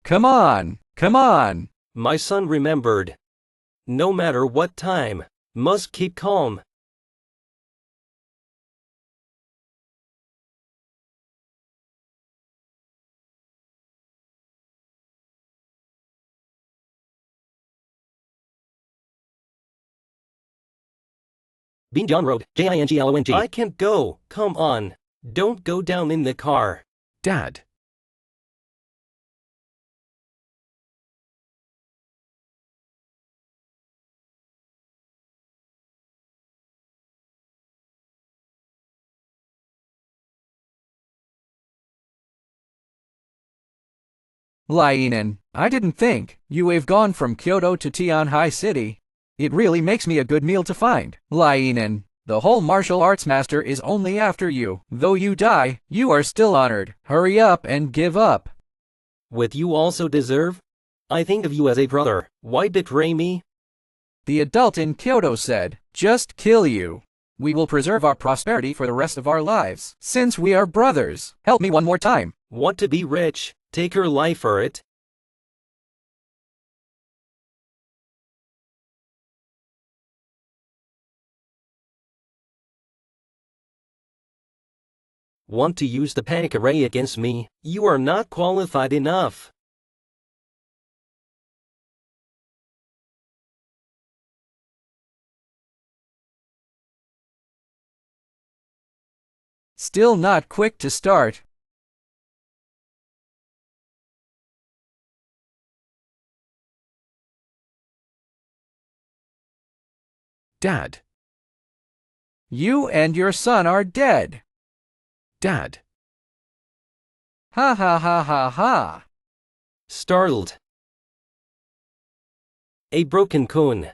Come on, come on. My son remembered. No matter what time, must keep calm. Bean John Road, Jinglong. I can't go, come on. Don't go down in the car. Dad. Lienen, I didn't think you've gone from Kyoto to Tianhai City. It really makes me a good meal to find. Lienen, the whole martial arts master is only after you. Though you die, you are still honored. Hurry up and give up. What you also deserve? I think of you as a brother. Why betray me? The adult in Kyoto said, just kill you. We will preserve our prosperity for the rest of our lives. Since we are brothers, help me one more time. Want to be rich? Take her life for it. Want to use the panic array against me? You are not qualified enough. Still not quick to start. Dad. You and your son are dead. Dad. Ha ha ha ha ha. Startled. A broken cone.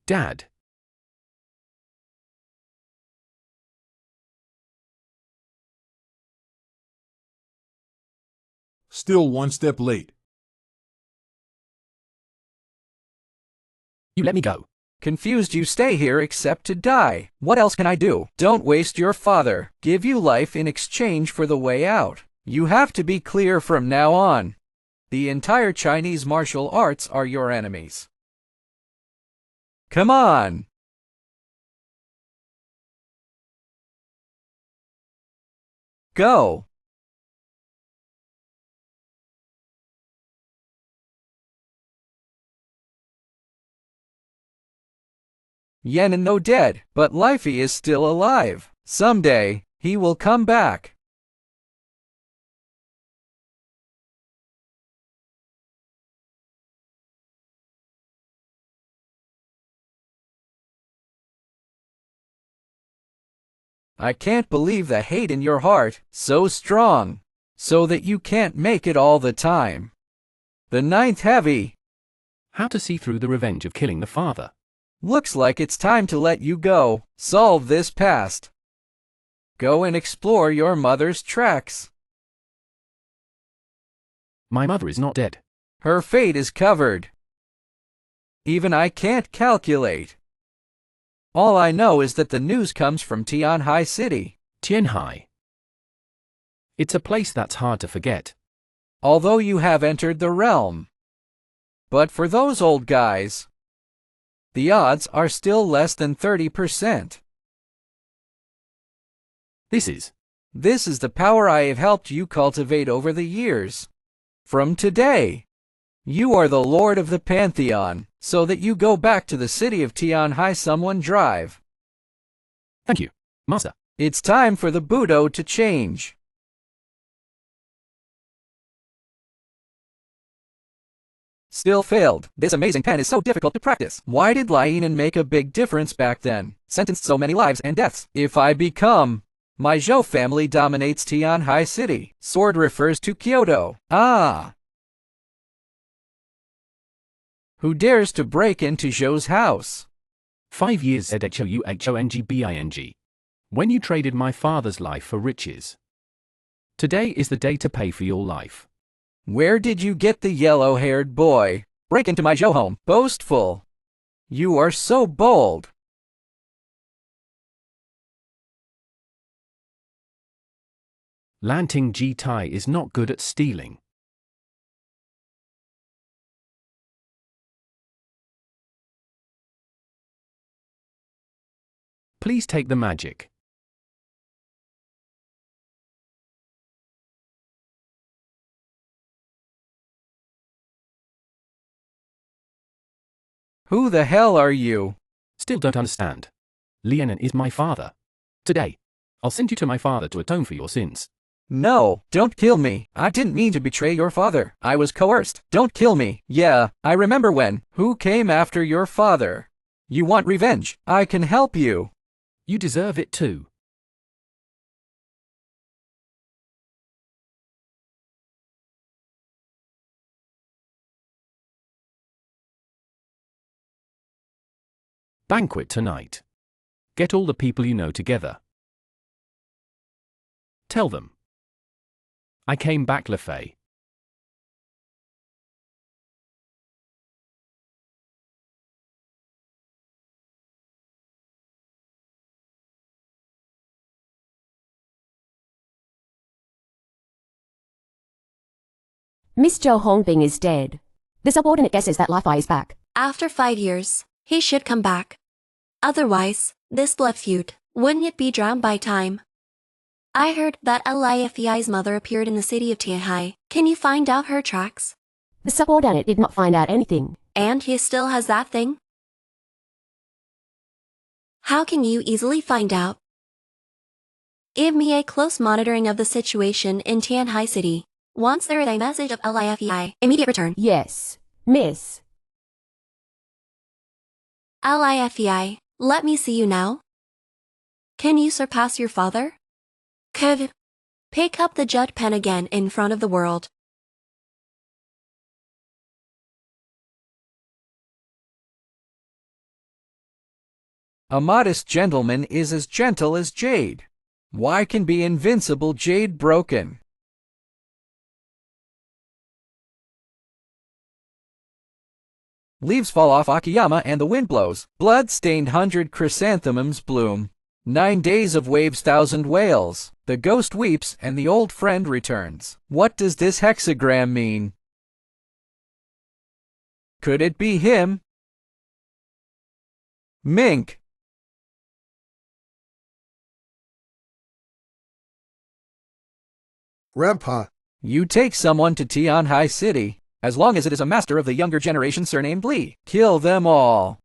Dad. Still one step late. You let me go. Confused you stay here except to die. What else can I do? Don't waste your father. Give you life in exchange for the way out. You have to be clear from now on. The entire Chinese martial arts are your enemies. Come on! Go! Yenin no dead, but Lifey is still alive. Someday, he will come back. I can't believe the hate in your heart, so strong, so that you can't make it all the time. The ninth heavy. How to see through the revenge of killing the father. Looks like it's time to let you go. Solve this past. Go and explore your mother's tracks. My mother is not dead. Her fate is covered. Even I can't calculate. All I know is that the news comes from Tianhai City. Tianhai. It's a place that's hard to forget. Although you have entered the realm. But for those old guys, the odds are still less than 30%. This is the power I have helped you cultivate over the years. From today, you are the Lord of the Pantheon, so that you go back to the city of Tianhai. Someone drive. Thank you, Master. It's time for the Budo to change. Still failed. This amazing pen is so difficult to practice. Why did Lienen make a big difference back then? Sentenced so many lives and deaths. If I become, my Zhou family dominates Tianhai City. Sword refers to Kyoto. Ah! Who dares to break into Zhou's house? 5 years ZHOUHONGBING. When you traded my father's life for riches. Today is the day to pay for your life. Where did you get the yellow-haired boy? Break into my Zhou home. Boastful. You are so bold. Lanting Ji Tai is not good at stealing. Please take the magic. Who the hell are you? Still don't understand. Lianan is my father. Today, I'll send you to my father to atone for your sins. No, don't kill me. I didn't mean to betray your father. I was coerced. Don't kill me. Yeah, I remember when. Who came after your father? You want revenge? I can help you. You deserve it too. Banquet tonight. Get all the people you know together. Tell them. I came back, LeFay. Miss Zhou Hongbing is dead. The subordinate guesses that Li-Fi is back. After 5 years, he should come back. Otherwise, this blood feud, wouldn't it be drowned by time? I heard that Lifi's mother appeared in the city of Tianhai. Can you find out her tracks? The subordinate did not find out anything. And he still has that thing? How can you easily find out? Give me a close monitoring of the situation in Tianhai City. Once there is a message of Lifi, immediate return. Yes, miss. Lifi, let me see you now. Can you surpass your father? Could pick up the Judd pen again in front of the world. A modest gentleman is as gentle as jade. Why can be invincible jade broken? Leaves fall off Akiyama and the wind blows. Blood-stained 100 chrysanthemums bloom. 9 days of waves, 1,000 whales. The ghost weeps and the old friend returns. What does this hexagram mean? Could it be him? Mink. Grandpa, You take someone to Tianhai City, as long as it is a master of the younger generation surnamed Li. Kill them all.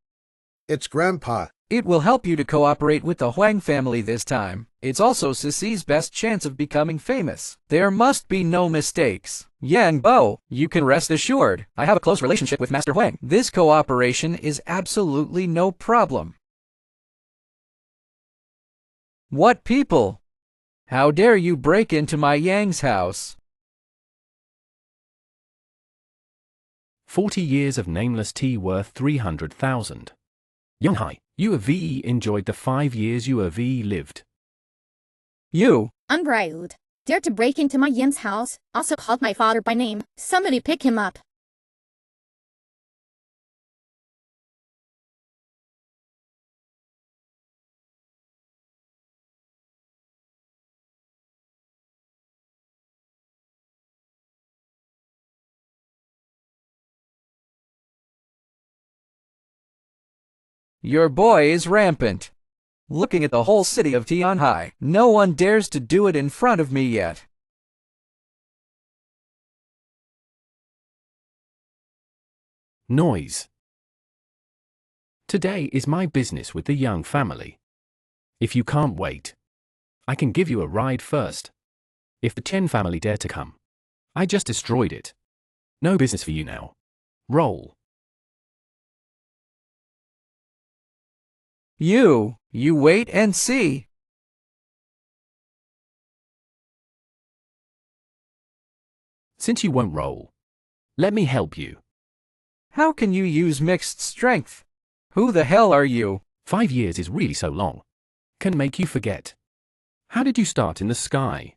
it's Grandpa. It will help you to cooperate with the Huang family this time. It's also Sisi's best chance of becoming famous. There must be no mistakes. Yang Bo, you can rest assured. I have a close relationship with Master Huang. This cooperation is absolutely no problem. What people? How dare you break into my Yang's house? 40 years of nameless tea worth 300,000. Tianhai, you of VE enjoyed the 5 years you of VE lived. You. Unbridled. Dared to break into my Yin's house, also called my father by name. Somebody pick him up. Your boy is rampant. Looking at the whole city of Tianhai, no one dares to do it in front of me yet. Noise. Today is my business with the Yang family. If you can't wait, I can give you a ride first. If the Chen family dare to come, I just destroyed it. No business for you now. Roll. You wait and see. Since you won't roll, let me help you. How can you use mixed strength? Who the hell are you? 5 years is really so long. Can make you forget. How did you start in the sky?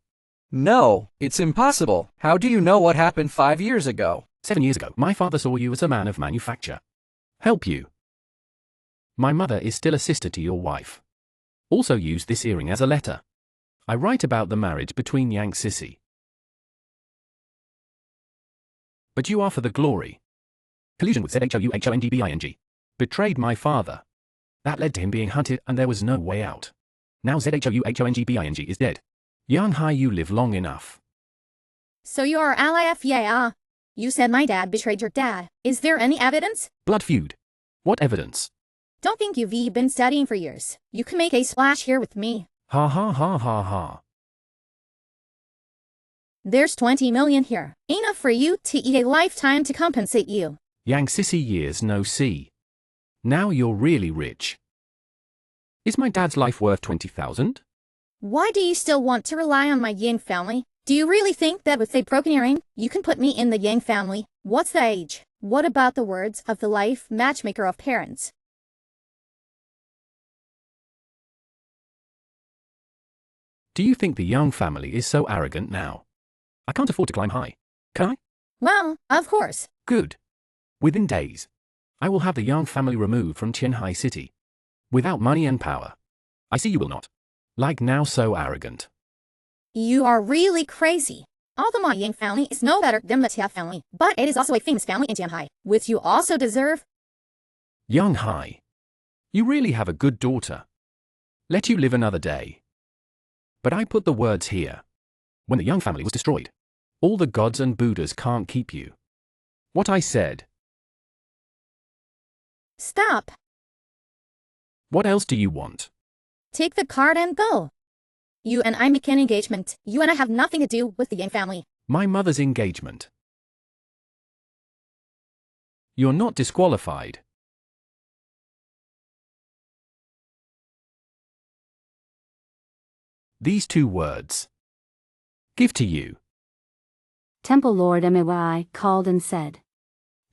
No, it's impossible. How do you know what happened 5 years ago? 7 years ago, my father saw you as a man of manufacture. Help you. My mother is still a sister to your wife. Also use this earring as a letter. I write about the marriage between Yang Sissy. But you are for the glory. Collusion with Zhuge. Betrayed my father. That led to him being hunted and there was no way out. Now Zhuge is dead. Tianhai, you live long enough. So you are LIFEA. You said my dad betrayed your dad. Is there any evidence? Blood feud. What evidence? Don't think you've been studying for years. You can make a splash here with me. Ha ha ha ha ha. There's 20 million here. Enough for you to eat a lifetime to compensate you. Yang Sissy, years no see. Now you're really rich. Is my dad's life worth 20,000? Why do you still want to rely on my Yang family? Do you really think that with a broken earring, you can put me in the Yang family? What's the age? What about the words of the life matchmaker of parents? Do you think the Yang family is so arrogant now? I can't afford to climb high. Can I? Well, of course. Good. Within days, I will have the Yang family removed from Tianhai city. Without money and power. I see you will not. Like now so arrogant. You are really crazy. Although my Yang family is no better than the Tia family, but it is also a famous family in Tianhai, which you also deserve. Yang Hai, you really have a good daughter. Let you live another day. But I put the words here. When the Yang family was destroyed, all the gods and Buddhas can't keep you. What I said. Stop. What else do you want? Take the card and go. You and I make an engagement. You and I have nothing to do with the Yang family. My mother's engagement. You're not disqualified. These two words. Give to you. Temple Lord Mwai called and said,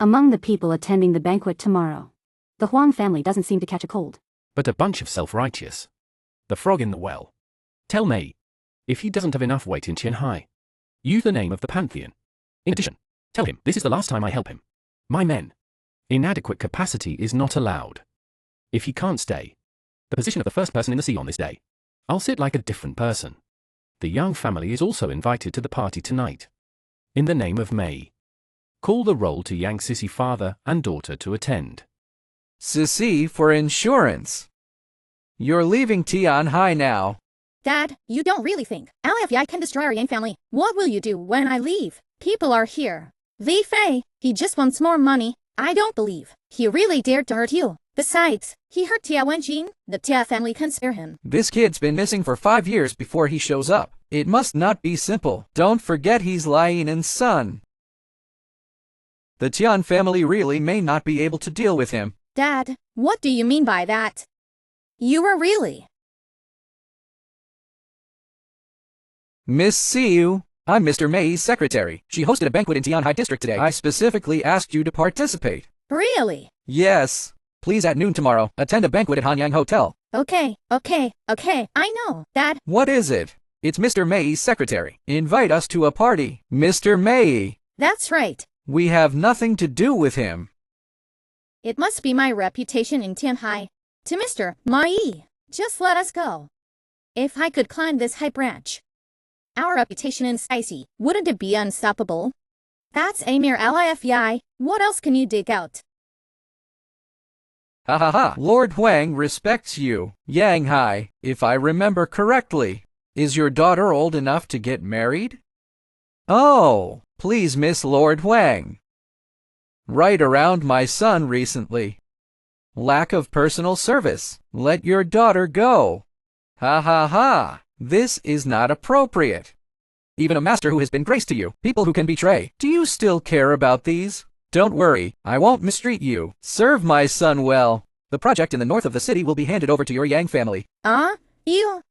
among the people attending the banquet tomorrow, the Huang family doesn't seem to catch a cold. But a bunch of self-righteous. The frog in the well. Tell Mei, if he doesn't have enough weight in Tianhai, use the name of the pantheon. In addition, tell him this is the last time I help him. My men. Inadequate capacity is not allowed. If he can't stay, the position of the first person in the sea on this day, I'll sit like a different person. The Yang family is also invited to the party tonight. In the name of Mei. Call the roll to Yang Sissy father and daughter to attend. Sissy for insurance. You're leaving Tianhai now. Dad, you don't really think LFI can destroy our Yang family. What will you do when I leave? People are here. Li Fei, he just wants more money. I don't believe he really dared to hurt you. Besides, he hurt Tia Wenjin. The Tia family can spare him. This kid's been missing for 5 years before he shows up. It must not be simple. Don't forget he's Lian's son. The Tian family really may not be able to deal with him. Dad, what do you mean by that? You were really... Miss Siu, I'm Mr. Mei's secretary. She hosted a banquet in Tianhai district today. I specifically asked you to participate. Really? Yes. Please at noon tomorrow, attend a banquet at Hanyang Hotel. Okay. I know, Dad. What is it? It's Mr. Mei's secretary. Invite us to a party. Mr. Mei. That's right. We have nothing to do with him. It must be my reputation in Tianhai. To Mr. Mai, just let us go. If I could climb this high branch, our reputation in Spicy, wouldn't it be unstoppable? That's a mere LIFEI. What else can you dig out? Ha ha ha. Lord Huang respects you. Yang Hai, if I remember correctly. Is your daughter old enough to get married? Oh, please Miss Lord Huang. Right around my son recently. Lack of personal service. Let your daughter go. Ha ha ha. This is not appropriate. Even a master who has been grace to you, people who can betray. Do you still care about these? Don't worry, I won't mistreat you. Serve my son well. The project in the north of the city will be handed over to your Yang family. You...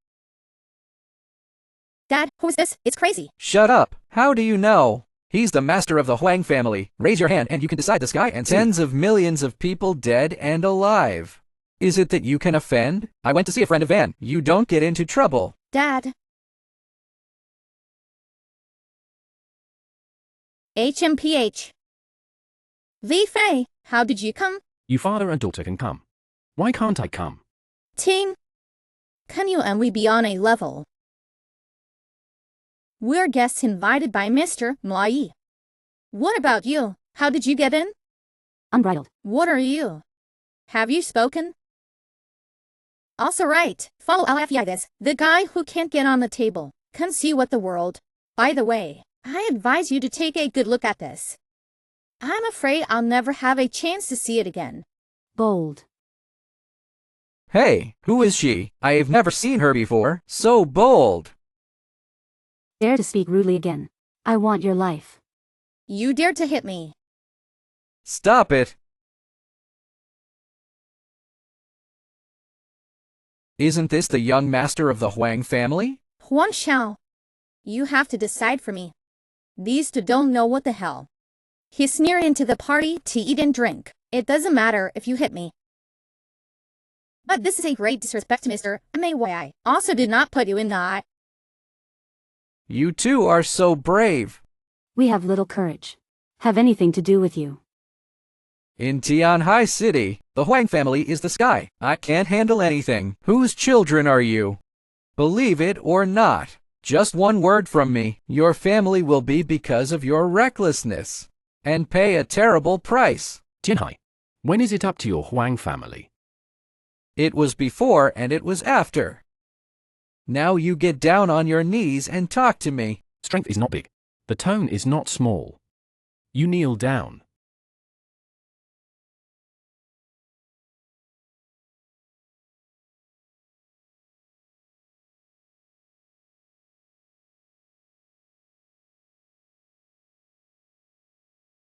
Dad, who's this? It's crazy. Shut up. How do you know? He's the master of the Huang family. Raise your hand and you can decide the sky and sea. Tens of millions of people dead and alive. Is it that you can offend? I went to see a friend of Van. You don't get into trouble. Dad. HMPH. Li Fei, how did you come? You father and daughter can come. Why can't I come? Ting. Can you and we be on a level? We're guests invited by Mr. Mai. What about you? How did you get in? Unbridled. What are you? Have you spoken? Also right, follow LFI the guy who can't get on the table, can see what the world. By the way, I advise you to take a good look at this. I'm afraid I'll never have a chance to see it again. Bold. Hey, who is she? I have never seen her before. So bold. Dare to speak rudely again. I want your life. You dared to hit me. Stop it. Isn't this the young master of the Huang family? Huang Xiao. You have to decide for me. These two don't know what the hell. He sneered into the party to eat and drink. It doesn't matter if you hit me. But this is a great disrespect to Mr. Mai. Also did not put you in the eye. You two are so brave. We have little courage. Have anything to do with you. In Tianhai City, the Huang family is the sky. I can't handle anything. Whose children are you? Believe it or not, just one word from me, your family will be because of your recklessness. And pay a terrible price. Tianhai, when is it up to your Huang family? It was before and it was after. Now you get down on your knees and talk to me. Strength is not big. The tone is not small. You kneel down.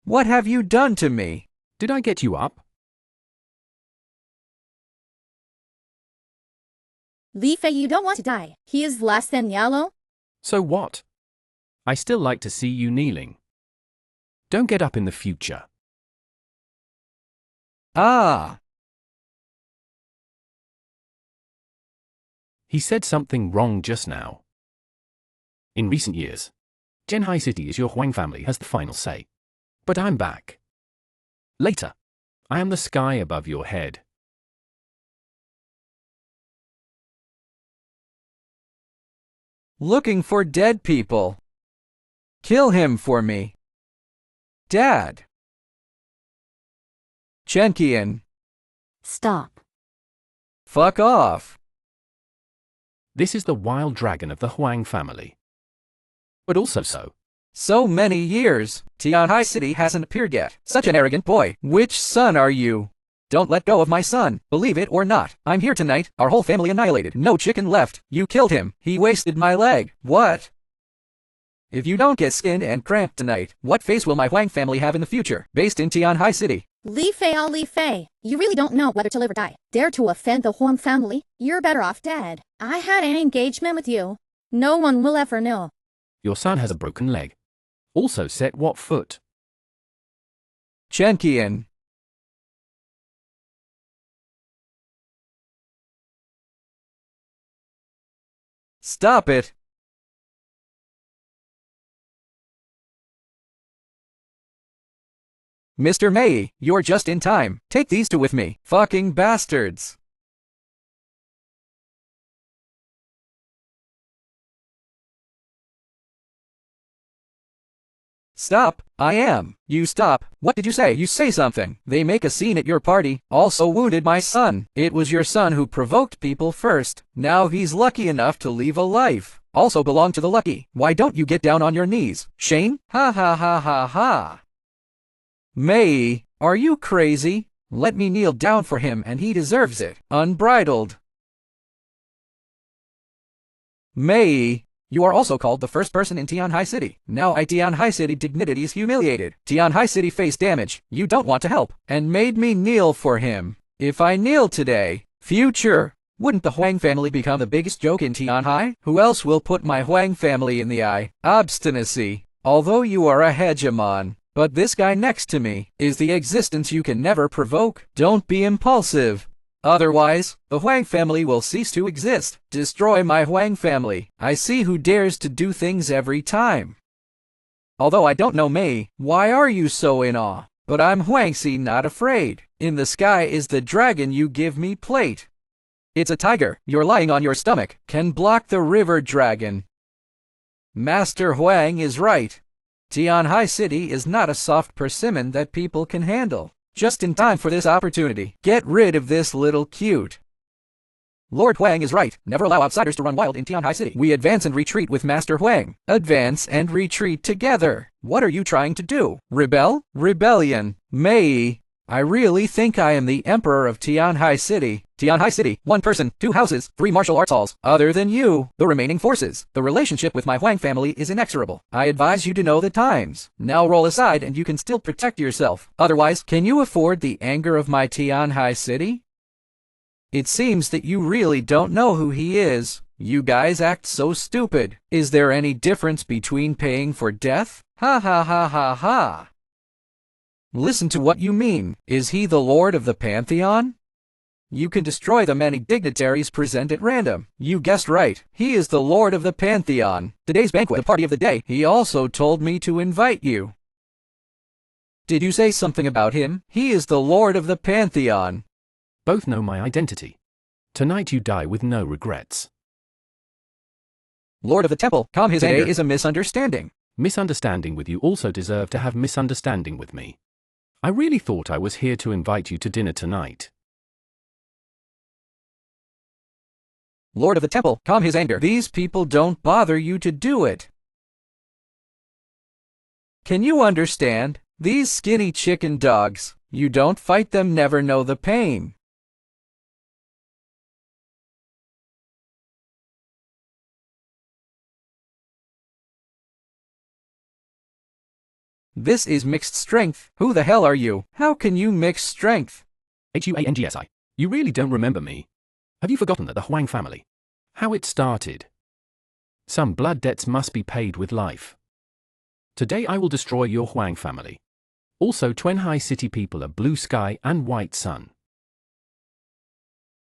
What have you done to me? Did I get you up? Li Fei, you don't want to die. He is less than yellow. So what? I still like to see you kneeling. Don't get up in the future. Ah. He said something wrong just now. In recent years, Tianhai City is your Huang family has the final say. But I'm back. Later, I am the sky above your head. Looking for dead people. Kill him for me. Dad. Chenqian. Stop. Fuck off. This is the wild dragon of the Huang family. But also So many years, Tianhai City hasn't appeared yet. Such an arrogant boy. Which son are you? Don't let go of my son. Believe it or not, I'm here tonight. Our whole family annihilated. No chicken left. You killed him. He wasted my leg. What? If you don't get skinned and cramped tonight, what face will my Huang family have in the future? Based in Tianhai City. Li Fei, Li Fei, you really don't know whether to live or die. Dare to offend the Huang family? You're better off dead. I had an engagement with you. No one will ever know. your son has a broken leg. Also set what foot? Chenqian. Stop it! Mr. May, you're just in time. Take these two with me. Fucking bastards. Stop. I am. You stop. What did you say? You say something. They make a scene at your party. Also wounded my son. It was your son who provoked people first. Now he's lucky enough to leave a life. Also belong to the lucky. Why don't you get down on your knees? Shane? Ha ha ha ha ha. May, are you crazy? Let me kneel down for him and he deserves it. Unbridled. May. You are also called the first person in Tianhai City. Now Tianhai City dignity is humiliated. Tianhai City face damage. You don't want to help. And made me kneel for him. If I kneel today, future, wouldn't the Huang family become the biggest joke in Tianhai? Who else will put my Huang family in the eye? Obstinacy. Although you are a hegemon. But this guy next to me is the existence you can never provoke. Don't be impulsive. Otherwise, the Huang family will cease to exist. Destroy my Huang family. I see who dares to do things every time. Although I don't know Mei, why are you so in awe? But I'm Huangxi, not afraid. In the sky is the dragon you give me plate. It's a tiger. You're lying on your stomach. Can block the river dragon. Master Huang is right. Tianhai City is not a soft persimmon that people can handle. Just in time for this opportunity. Get rid of this little cute. Lord Huang is right. Never allow outsiders to run wild in Tianhai City. We advance and retreat with Master Huang. Advance and retreat together. What are you trying to do? Rebel? Rebellion. Mei. I really think I am the emperor of Tianhai City. Tianhai City, 1 person, 2 houses, 3 martial arts halls. Other than you, the remaining forces. The relationship with my Huang family is inexorable. I advise you to know the times. Now roll aside and you can still protect yourself. Otherwise, can you afford the anger of my Tianhai City? It seems that you really don't know who he is. You guys act so stupid. Is there any difference between paying for death? Ha ha ha ha ha. Listen to what you mean. Is he the Lord of the Pantheon? You can destroy the many dignitaries present at random. You guessed right. He is the Lord of the Pantheon. Today's banquet, the party of the day. He also told me to invite you. Did you say something about him? He is the Lord of the Pantheon. Both know my identity. Tonight you die with no regrets. Lord of the Temple, calm his anger. Today is a misunderstanding. Misunderstanding with you also deserve to have misunderstanding with me. I really thought I was here to invite you to dinner tonight. Lord of the Temple, calm his anger. These people don't bother you to do it. Can you understand? These skinny chicken dogs, you don't fight them, never know the pain. This is mixed strength. Who the hell are you? How can you mix strength? HUANGSI. You really don't remember me. Have you forgotten that the Huang family? How it started? Some blood debts must be paid with life. Today I will destroy your Huang family. Also, Tianhai City people are blue sky and white sun.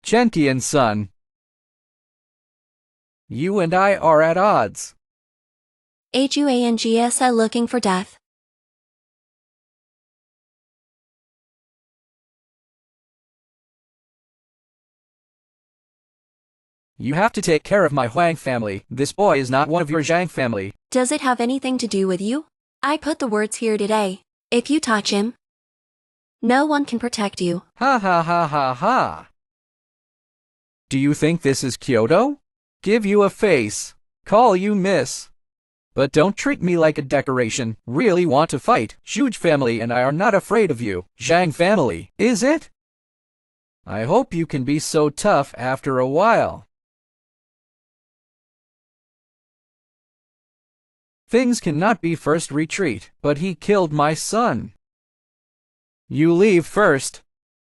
Chenqian sun. You and I are at odds. HUANGSI looking for death. You have to take care of my Huang family. This boy is not one of your Zhang family. Does it have anything to do with you? I put the words here today. If you touch him, no one can protect you. Ha ha ha ha ha. Do you think this is Kyoto? Give you a face. Call you miss. But don't treat me like a decoration. Really want to fight. Zhuge family and I are not afraid of you. Zhang family, is it? I hope you can be so tough after a while. Things cannot be first retreat, but he killed my son. You leave first.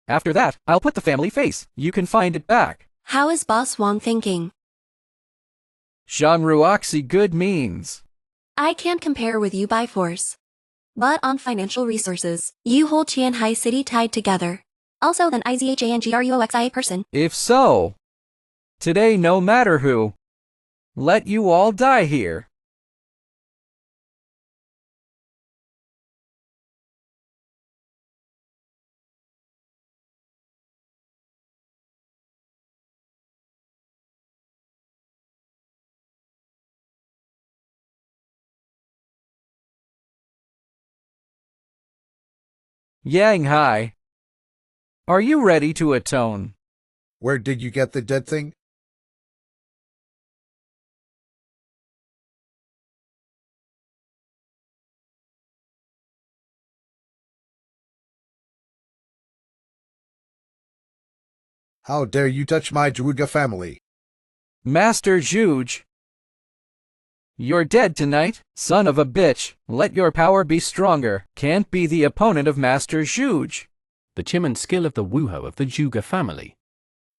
After that, I'll put the family face. You can find it back. How is Boss Wang thinking? Shanruoxi good means. I can't compare with you by force. But on financial resources, you hold Tianhai City tied together. Also an IZHANGRUOXIA person. If so, today no matter who, let you all die here. Tianhai, are you ready to atone? Where did you get the dead thing? How dare you touch my Zhuge family? Master Zhuge, you're dead tonight, son of a bitch. Let your power be stronger. Can't be the opponent of Master Zhuge. The Chiman skill of the Wuho of the Zhuge family.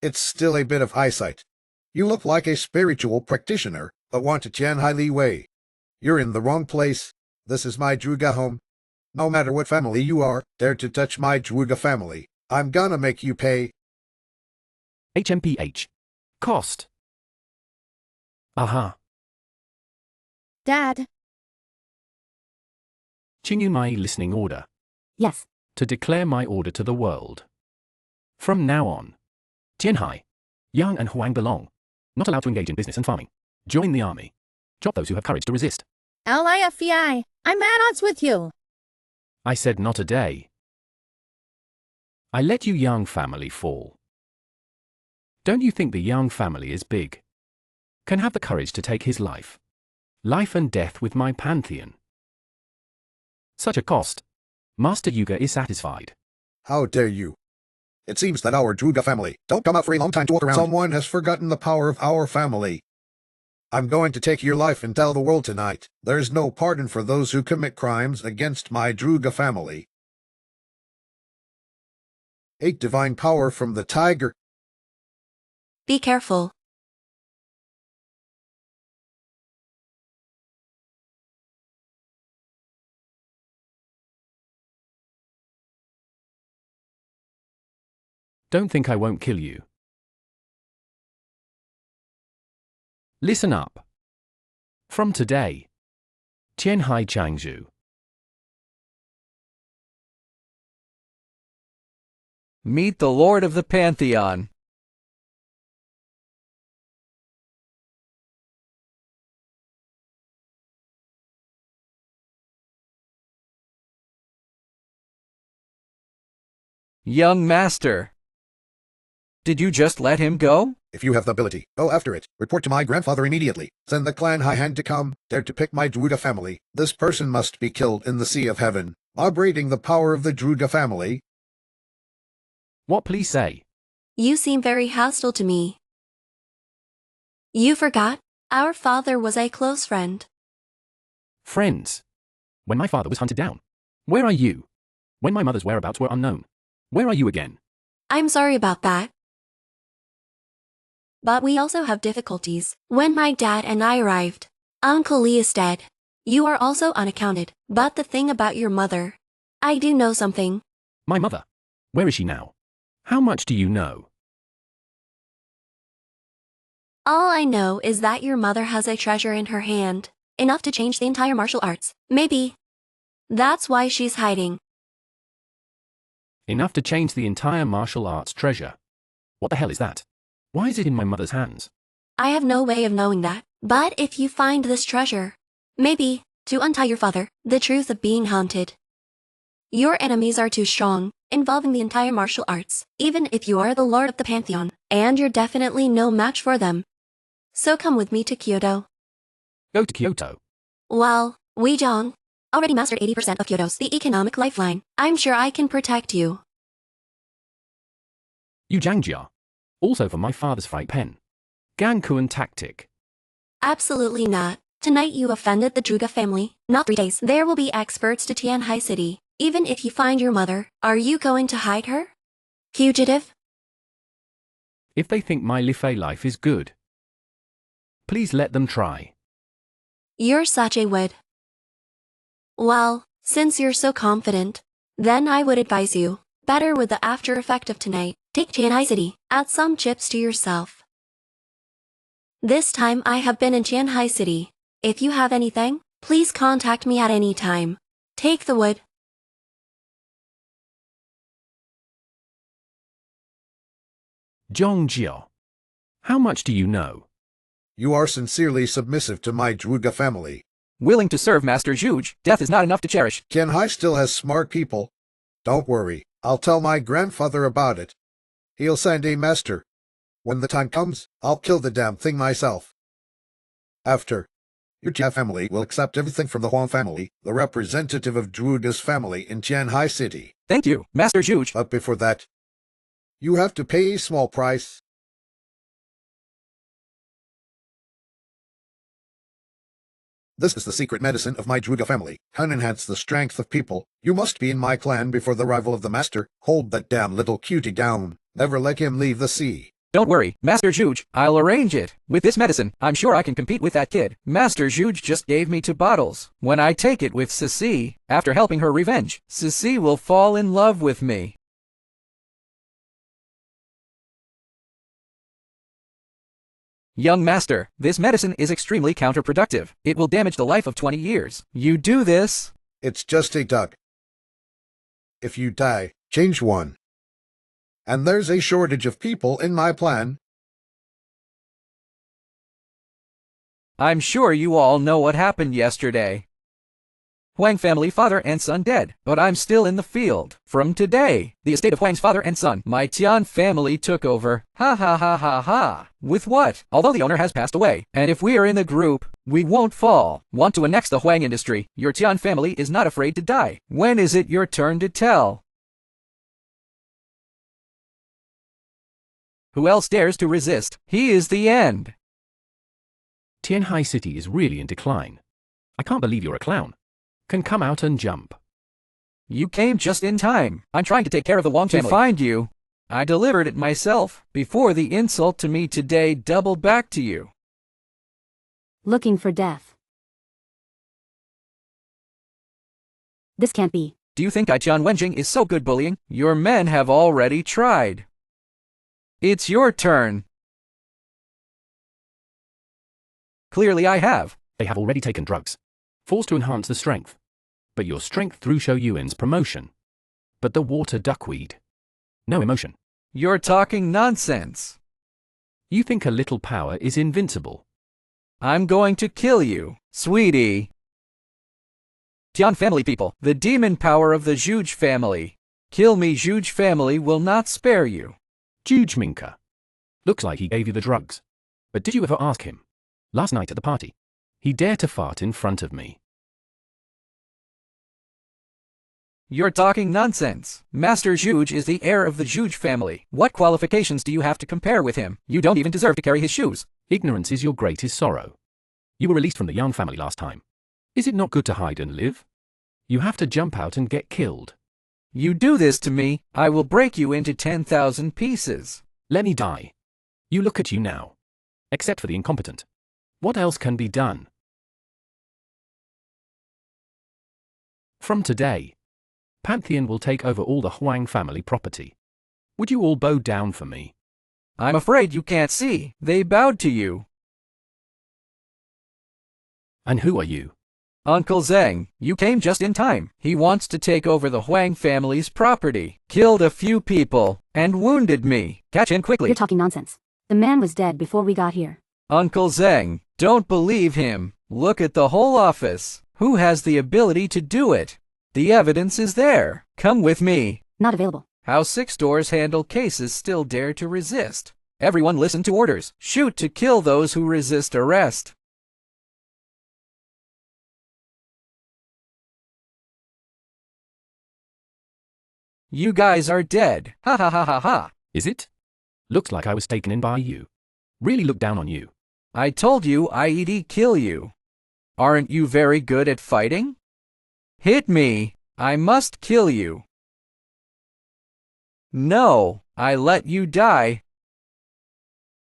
It's still a bit of eyesight. You look like a spiritual practitioner, but want to Tianhai Li Wei. You're in the wrong place. This is my Zhuge home. No matter what family you are, dare to touch my Zhuge family. I'm gonna make you pay. HMPH. Cost. Aha. Dad. Qingyun my listening order. Yes. To declare my order to the world. From now on, Tianhai, Yang and Huang belong. Not allowed to engage in business and farming. Join the army. Chop those who have courage to resist. LIFEI, I'm at odds with you. I said not a day. I let you Yang family fall. Don't you think the Yang family is big? Can have the courage to take his life. Life and death with my pantheon. Such a cost. Master Zhuge is satisfied. How dare you? It seems that our Zhuge family don't come out for a long time to walk around. Someone has forgotten the power of our family. I'm going to take your life and tell the world tonight. There's no pardon for those who commit crimes against my Zhuge family. 8 divine power from the tiger. Be careful. Don't think I won't kill you. Listen up. From today, Tianhai Changzhu. Meet the Lord of the Pantheon. Young Master. Did you just let him go? If you have the ability, go after it. Report to my grandfather immediately. Send the clan high hand to come. Dare to pick my Zhuge family. This person must be killed in the sea of heaven. Vibrating the power of the Zhuge family. What please say? You seem very hostile to me. You forgot? Our father was a close friend. Friends. When my father was hunted down. Where are you? When my mother's whereabouts were unknown. Where are you again? I'm sorry about that. But we also have difficulties. When my dad and I arrived, Uncle Lee is dead. You are also unaccounted. But the thing about your mother, I do know something. My mother? Where is she now? How much do you know? All I know is that your mother has a treasure in her hand, enough to change the entire martial arts. Maybe. That's why she's hiding. Enough to change the entire martial arts treasure. What the hell is that? Why is it in my mother's hands? I have no way of knowing that. But if you find this treasure, maybe, to untie your father, the truth of being haunted. Your enemies are too strong, involving the entire martial arts, even if you are the Lord of the Pantheon, and you're definitely no match for them. So come with me to Kyoto. Go to Kyoto. Well, Wei Zhang already mastered 80% of Kyoto's the economic lifeline. I'm sure I can protect you. You Jiangjia. Also for my father's fight pen. Gankuan tactic. Absolutely not. Tonight you offended the Zhuge family. Not 3 days. There will be experts to Tianhai City. Even if you find your mother, are you going to hide her? Fugitive? If they think my Lifei life is good, please let them try. You're such a wit. Well, since you're so confident, then I would advise you, better with the after effect of tonight, take Tianhai City, add some chips to yourself. This time I have been in Tianhai City. If you have anything, please contact me at any time. Take the wood. Zhongjia. How much do you know? You are sincerely submissive to my Zhuge family. Willing to serve Master Zhuge. Death is not enough to cherish. Tianhai still has smart people. Don't worry, I'll tell my grandfather about it. He'll send a master. When the time comes, I'll kill the damn thing myself. After, your Jia family will accept everything from the Huang family, the representative of Zhuge's family in Tianhai City. Thank you, Master Zhuge. But before that, you have to pay a small price. This is the secret medicine of my Zhuge family. Can enhance the strength of people. You must be in my clan before the arrival of the master. Hold that damn little cutie down. Never let him leave the sea. Don't worry, Master Zhuge, I'll arrange it. With this medicine, I'm sure I can compete with that kid. Master Zhuge just gave me 2 bottles. When I take it with Sisi, after helping her revenge, Sisi will fall in love with me. Young Master, this medicine is extremely counterproductive. It will damage the life of 20 years. You do this. It's just a duck. If you die, change one. And there's a shortage of people in my plan. I'm sure you all know what happened yesterday. Huang family father and son dead, but I'm still in the field. From today, the estate of Huang's father and son, my Tian family took over. Ha ha ha ha ha. With what? Although the owner has passed away, and if we are in the group, we won't fall. Want to annex the Huang industry? Your Tian family is not afraid to die. When is it your turn to tell? Who else dares to resist? He is the end. Tianhai City is really in decline. I can't believe you're a clown. Can come out and jump. You came just in time. I'm trying to take care of the Wang family. To find you. I delivered it myself, before the insult to me today doubled back to you. Looking for death. This can't be. Do you think Tian Wenjing is so good bullying? Your men have already tried. It's your turn. Clearly I have. They have already taken drugs. Forced to enhance the strength. But your strength through Shou Yuan's promotion. But the water duckweed. No emotion. You're talking nonsense. You think a little power is invincible. I'm going to kill you, sweetie. Tian family people, the demon power of the Zhuge family. Kill me, Zhuge family will not spare you. Zhuge Minka. Looks like he gave you the drugs. But did you ever ask him? Last night at the party. He dared to fart in front of me. You're talking nonsense. Master Zhuge is the heir of the Zhuge family. What qualifications do you have to compare with him? You don't even deserve to carry his shoes. Ignorance is your greatest sorrow. You were released from the Yang family last time. Is it not good to hide and live? You have to jump out and get killed. You do this to me, I will break you into 10,000 pieces. Let me die. You look at you now. Except for the incompetent. What else can be done? From today, Pantheon will take over all the Huang family property. Would you all bow down for me? I'm afraid you can't see. They bowed to you. And who are you? Uncle Zheng, you came just in time. He wants to take over the Huang family's property. Killed a few people, and wounded me. Catch him quickly. You're talking nonsense. The man was dead before we got here. Uncle Zheng, don't believe him. Look at the whole office. Who has the ability to do it? The evidence is there. Come with me. Not available. How 6 doors handle cases still dare to resist. Everyone listen to orders. Shoot to kill those who resist arrest. You guys are dead. Ha ha ha ha ha. Is it? Looks like I was taken in by you. Really look down on you. I told you I'd kill you. Aren't you very good at fighting? Hit me. I must kill you. No, I let you die.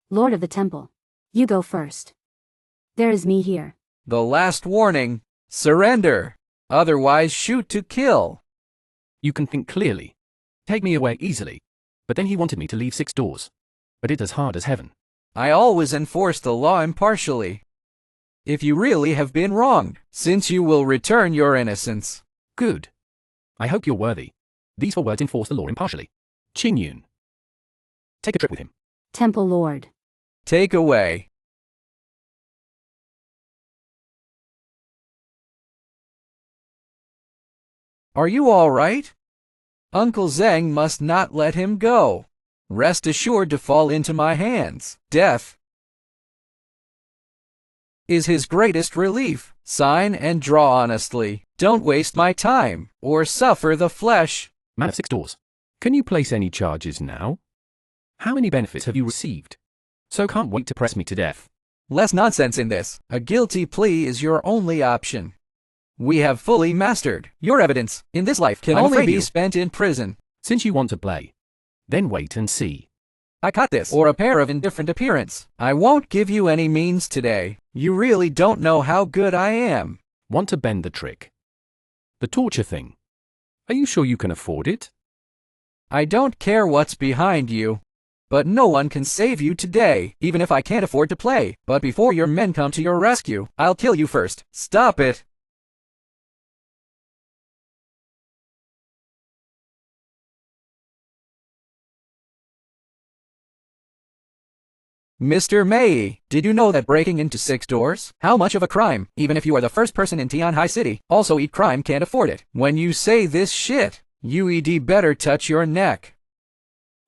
Lord of the Temple. You go first. There is me here. The last warning. Surrender. Otherwise shoot to kill. You can think clearly. Take me away easily. But then he wanted me to leave 6 doors. But it's as hard as heaven. I always enforce the law impartially. If you really have been wronged, since you will return your innocence. Good. I hope you're worthy. These 4 words enforce the law impartially. Qingyun. Take a trip with him. Temple Lord. Take away. Are you all right? Uncle Zheng must not let him go. Rest assured to fall into my hands. Death is his greatest relief. Sign and draw honestly. Don't waste my time, or suffer the flesh. Man of 6 doors. Can you place any charges now? How many benefits have you received? So can't wait to press me to death. Less nonsense in this. A guilty plea is your only option. We have fully mastered. Your evidence, in this life, can only be spent in prison. Since you want to play, then wait and see. I caught this, or a pair of indifferent appearance. I won't give you any means today. You really don't know how good I am. Want to bend the trick? The torture thing. Are you sure you can afford it? I don't care what's behind you. But no one can save you today, even if I can't afford to play. But before your men come to your rescue, I'll kill you first. Stop it. Mr. Mei, did you know that breaking into 6 doors? How much of a crime? Even if you are the first person in Tianhai City, also eat crime can't afford it. When you say this shit, UED better touch your neck.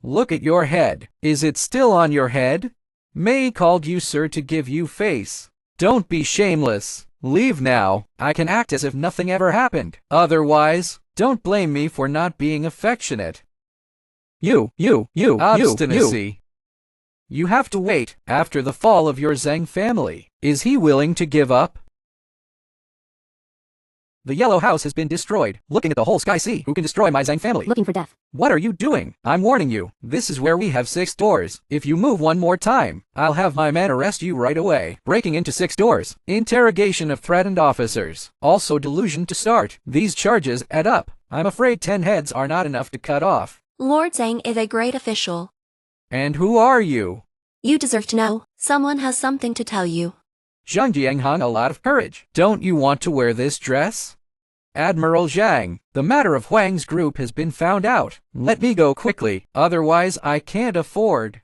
Look at your head. Is it still on your head? Mei called you sir to give you face. Don't be shameless. Leave now. I can act as if nothing ever happened. Otherwise, don't blame me for not being affectionate. You, obstinacy. You have to wait. After the fall of your Zhang family, is he willing to give up? The yellow house has been destroyed. Looking at the whole sky sea, who can destroy my Zhang family? Looking for death. What are you doing? I'm warning you. This is where we have 6 doors. If you move one more time, I'll have my men arrest you right away. Breaking into 6 doors. Interrogation of threatened officers. Also delusion to start. These charges add up. I'm afraid 10 heads are not enough to cut off. Lord Zhang is a great official. And who are you? You deserve to know. Someone has something to tell you. Zhang Jianghang, a lot of courage. Don't you want to wear this dress? Admiral Zhang, the matter of Huang's group has been found out. Let me go quickly, otherwise I can't afford.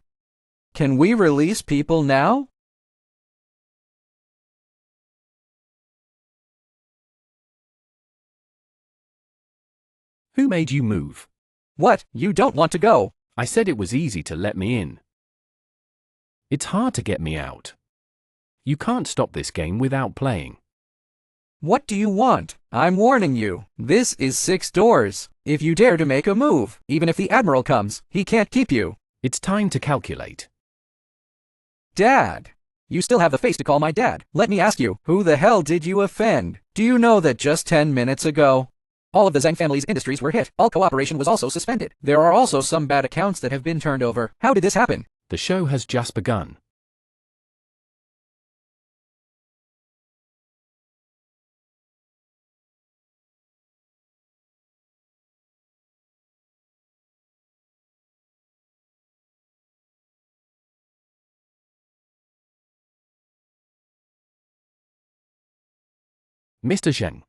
Can we release people now? Who made you move? What, you don't want to go? I said it was easy to let me in. It's hard to get me out. You can't stop this game without playing. What do you want? I'm warning you. This is 6 doors. If you dare to make a move, even if the Admiral comes, he can't keep you. It's time to calculate. Dad. You still have the face to call my dad. Let me ask you, who the hell did you offend? Do you know that just 10 minutes ago, all of the Zhang family's industries were hit. All cooperation was also suspended. There are also some bad accounts that have been turned over. How did this happen? The show has just begun. Mr. Zheng,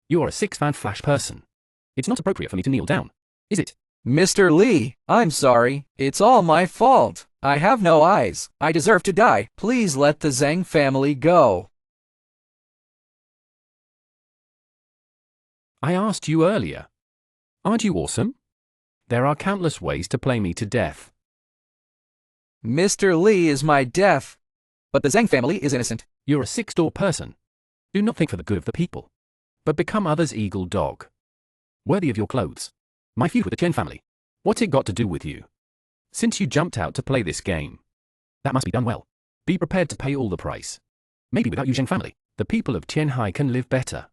you're a 6-fan flash person. It's not appropriate for me to kneel down, is it? Mr. Li, I'm sorry. It's all my fault. I have no eyes. I deserve to die. Please let the Zhang family go. I asked you earlier. Aren't you awesome? There are countless ways to play me to death. Mr. Li is my death. But the Zhang family is innocent. You're a 6-door person. Do not think for the good of the people, but become others' eagle dog. Worthy of your clothes. My feud with the Chen family. What's it got to do with you? Since you jumped out to play this game, that must be done well. Be prepared to pay all the price. Maybe without you Zheng family, the people of Tianhai can live better.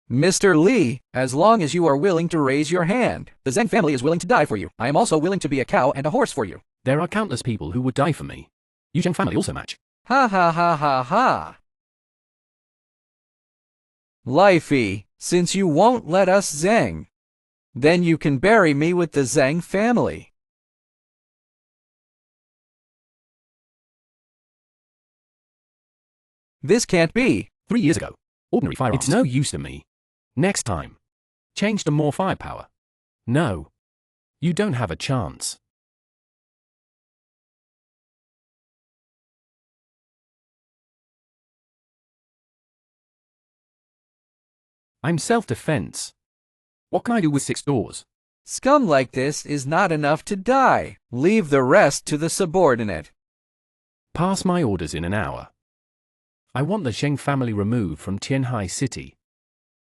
Mr. Li, as long as you are willing to raise your hand, the Zhang family is willing to die for you. I am also willing to be a cow and a horse for you. There are countless people who would die for me. You Zheng family also match. Ha ha ha ha ha. Lifey, since you won't let us Zheng, then you can bury me with the Zhang family. This can't be. 3 years ago. Ordinary firearms. It's no use to me. Next time. Change to more firepower. No. You don't have a chance. I'm self-defense. What can I do with 6 doors? Scum like this is not enough to die. Leave the rest to the subordinate. Pass my orders in an hour. I want the Zheng family removed from Tianhai City.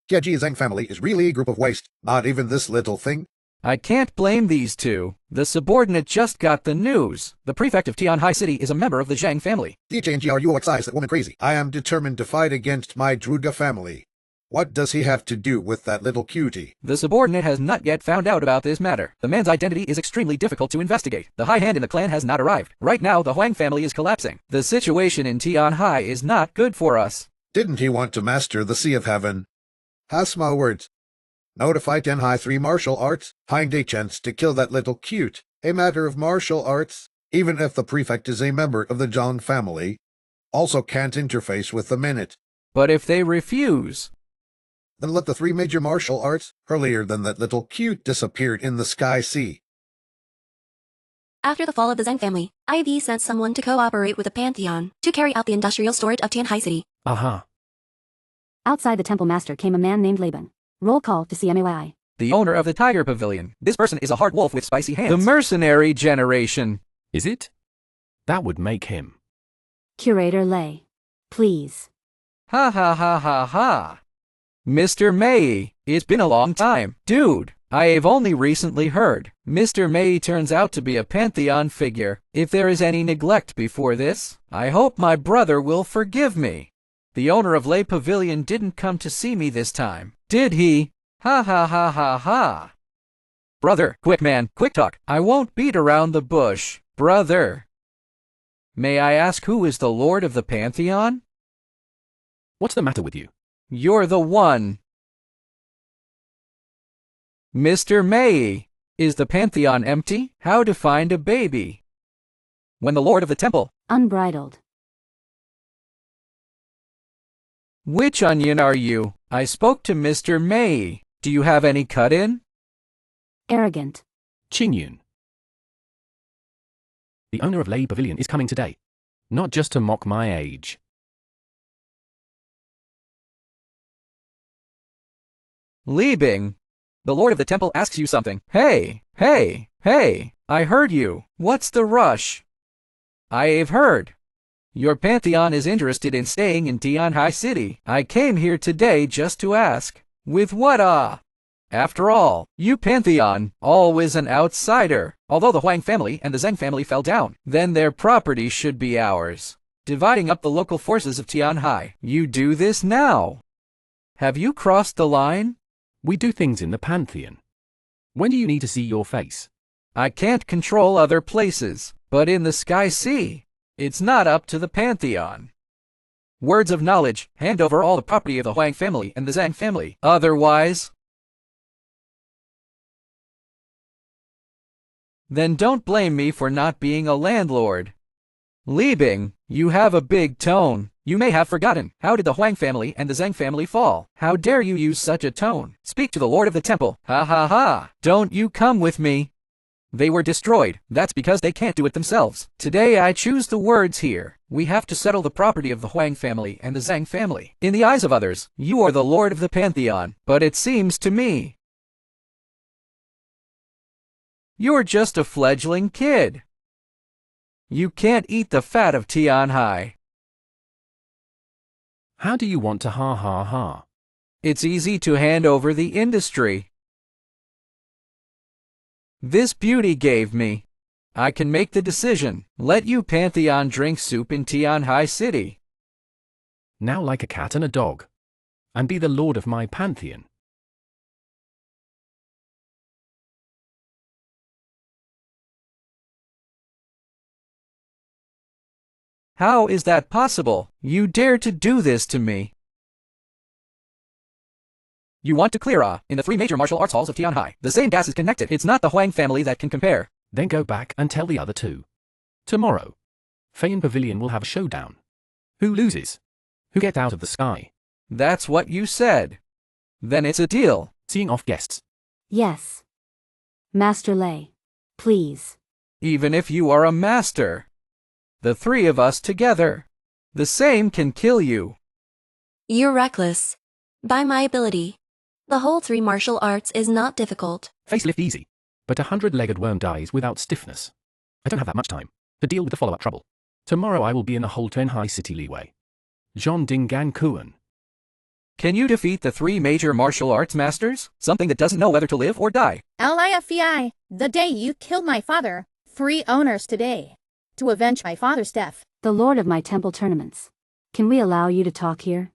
Keji Zhang family is really a group of waste. Not even this little thing. I can't blame these two. The subordinate just got the news. The prefect of Tianhai City is a member of the Zhang family. DHNGRUXI is that woman crazy. I am determined to fight against my Zhuge family. What does he have to do with that little cutie? The subordinate has not yet found out about this matter. The man's identity is extremely difficult to investigate. The high hand in the clan has not arrived. Right now, the Huang family is collapsing. The situation in Tianhai is not good for us. Didn't he want to master the Sea of Heaven? Has my words. Notify Tianhai 3 martial arts. Find a chance to kill that little cute. A matter of martial arts. Even if the prefect is a member of the Zhang family, also can't interface with the minute. But if they refuse, then let the 3 major martial arts, earlier than that little cute disappeared in the sky sea. After the fall of the Zhang family, IV sent someone to cooperate with the Pantheon to carry out the industrial storage of Tianhai city. Aha. Outside the temple master came a man named Laban. Roll call to CMAI. The owner of the Tiger Pavilion. This person is a hard wolf with spicy hands. The mercenary generation. Is it? That would make him. Curator Lei. Please. Ha ha ha ha ha. Mr. May, it's been a long time. Dude, I've only recently heard. Mr. May turns out to be a Pantheon figure. If there is any neglect before this, I hope my brother will forgive me. The owner of Lei Pavilion didn't come to see me this time, did he? Ha ha ha ha ha. Brother, quick man, quick talk. I won't beat around the bush, brother. May I ask who is the Lord of the Pantheon? What's the matter with you? You're the one. Mr. May, is the Pantheon empty? How to find a baby? When the Lord of the Temple. Unbridled. Which onion are you? I spoke to Mr. May. Do you have any cut-in? Arrogant. Qingyun. The owner of Lei Pavilion is coming today. Not just to mock my age. Li Bing. The Lord of the Temple asks you something. Hey, hey, hey, I heard you. What's the rush? I've heard. Your Pantheon is interested in staying in Tianhai City. I came here today just to ask. With what After all, you Pantheon, always an outsider. Although the Huang family and the Zheng family fell down, then their property should be ours. Dividing up the local forces of Tianhai. You do this now. Have you crossed the line? We do things in the Pantheon. When do you need to see your face? I can't control other places, but in the Sky Sea, it's not up to the Pantheon. Words of knowledge, hand over all the property of the Huang family and the Zhang family. Otherwise, then don't blame me for not being a landlord. Li Bing, you have a big tone. You may have forgotten. How did the Huang family and the Zheng family fall? How dare you use such a tone? Speak to the Lord of the Temple. Ha ha ha. Don't you come with me. They were destroyed. That's because they can't do it themselves. Today I choose the words here. We have to settle the property of the Huang family and the Zhang family. In the eyes of others, you are the Lord of the Pantheon. But it seems to me, you're just a fledgling kid. You can't eat the fat of Tianhai. How do you want to ha ha ha? It's easy to hand over the industry. This beauty gave me. I can make the decision. Let you Pantheon drink soup in Tianhai City. Now like a cat and a dog. And be the lord of my Pantheon. How is that possible? You dare to do this to me. You want to clear in the three major martial arts halls of Tianhai. The same gas is connected. It's not the Huang family that can compare. Then go back and tell the other two. Tomorrow, Feiyan Pavilion will have a showdown. Who loses? Who gets out of the sky? That's what you said. Then it's a deal. Seeing off guests. Yes. Master Lei. Please. Even if you are a master. The three of us together. The same can kill you. You're reckless. By my ability, the whole three martial arts is not difficult. Facelift easy. But 100-legged worm dies without stiffness. I don't have that much time to deal with the follow-up trouble. Tomorrow I will be in the whole Tianhai City leeway. Zhong Dingan Kuan. Can you defeat the three major martial arts masters? Something that doesn't know whether to live or die. LIFEI, the day you killed my father, 3 owners today. To avenge my father's death. The lord of my temple tournaments. Can we allow you to talk here?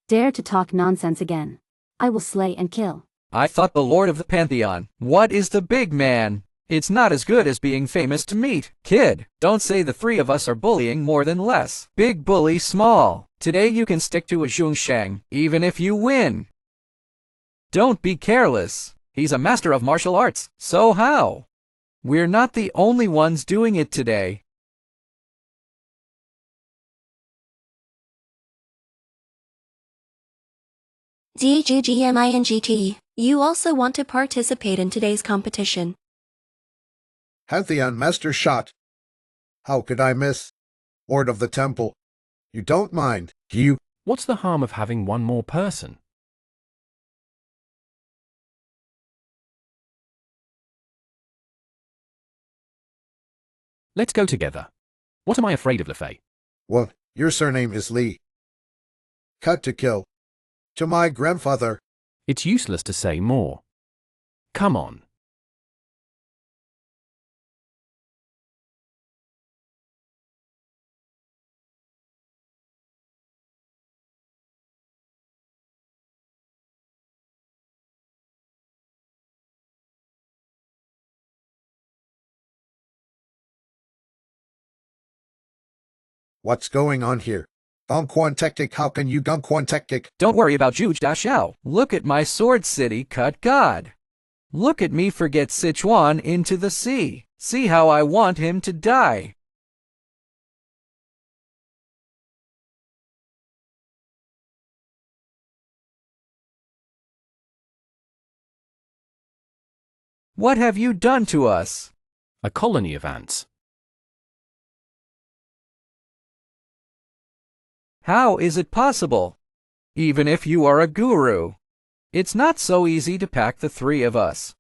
Dare to talk nonsense again. I will slay and kill. I thought the Lord of the Pantheon. What is the big man? It's not as good as being famous to meet. Kid, don't say the three of us are bullying more than less. Big bully small. Today you can stick to a Zhongshang, even if you win. Don't be careless. He's a master of martial arts. So how? We're not the only ones doing it today. DGGMINGT, you also want to participate in today's competition. Pantheon Master shot. How could I miss? Lord of the Temple. You don't mind, do you? What's the harm of having one more person? Let's go together. What am I afraid of, Lefei? Well, your surname is Li. Cut to kill. To my grandfather. It's useless to say more. Come on. What's going on here? Gongquan tactic, how can you Gongquan tactic? Don't worry about Zhuge Xiao. Look at my sword city cut god. Look at me forget Sichuan into the sea. See how I want him to die. What have you done to us? A colony of ants. How is it possible? Even if you are a guru, it's not so easy to pack the three of us.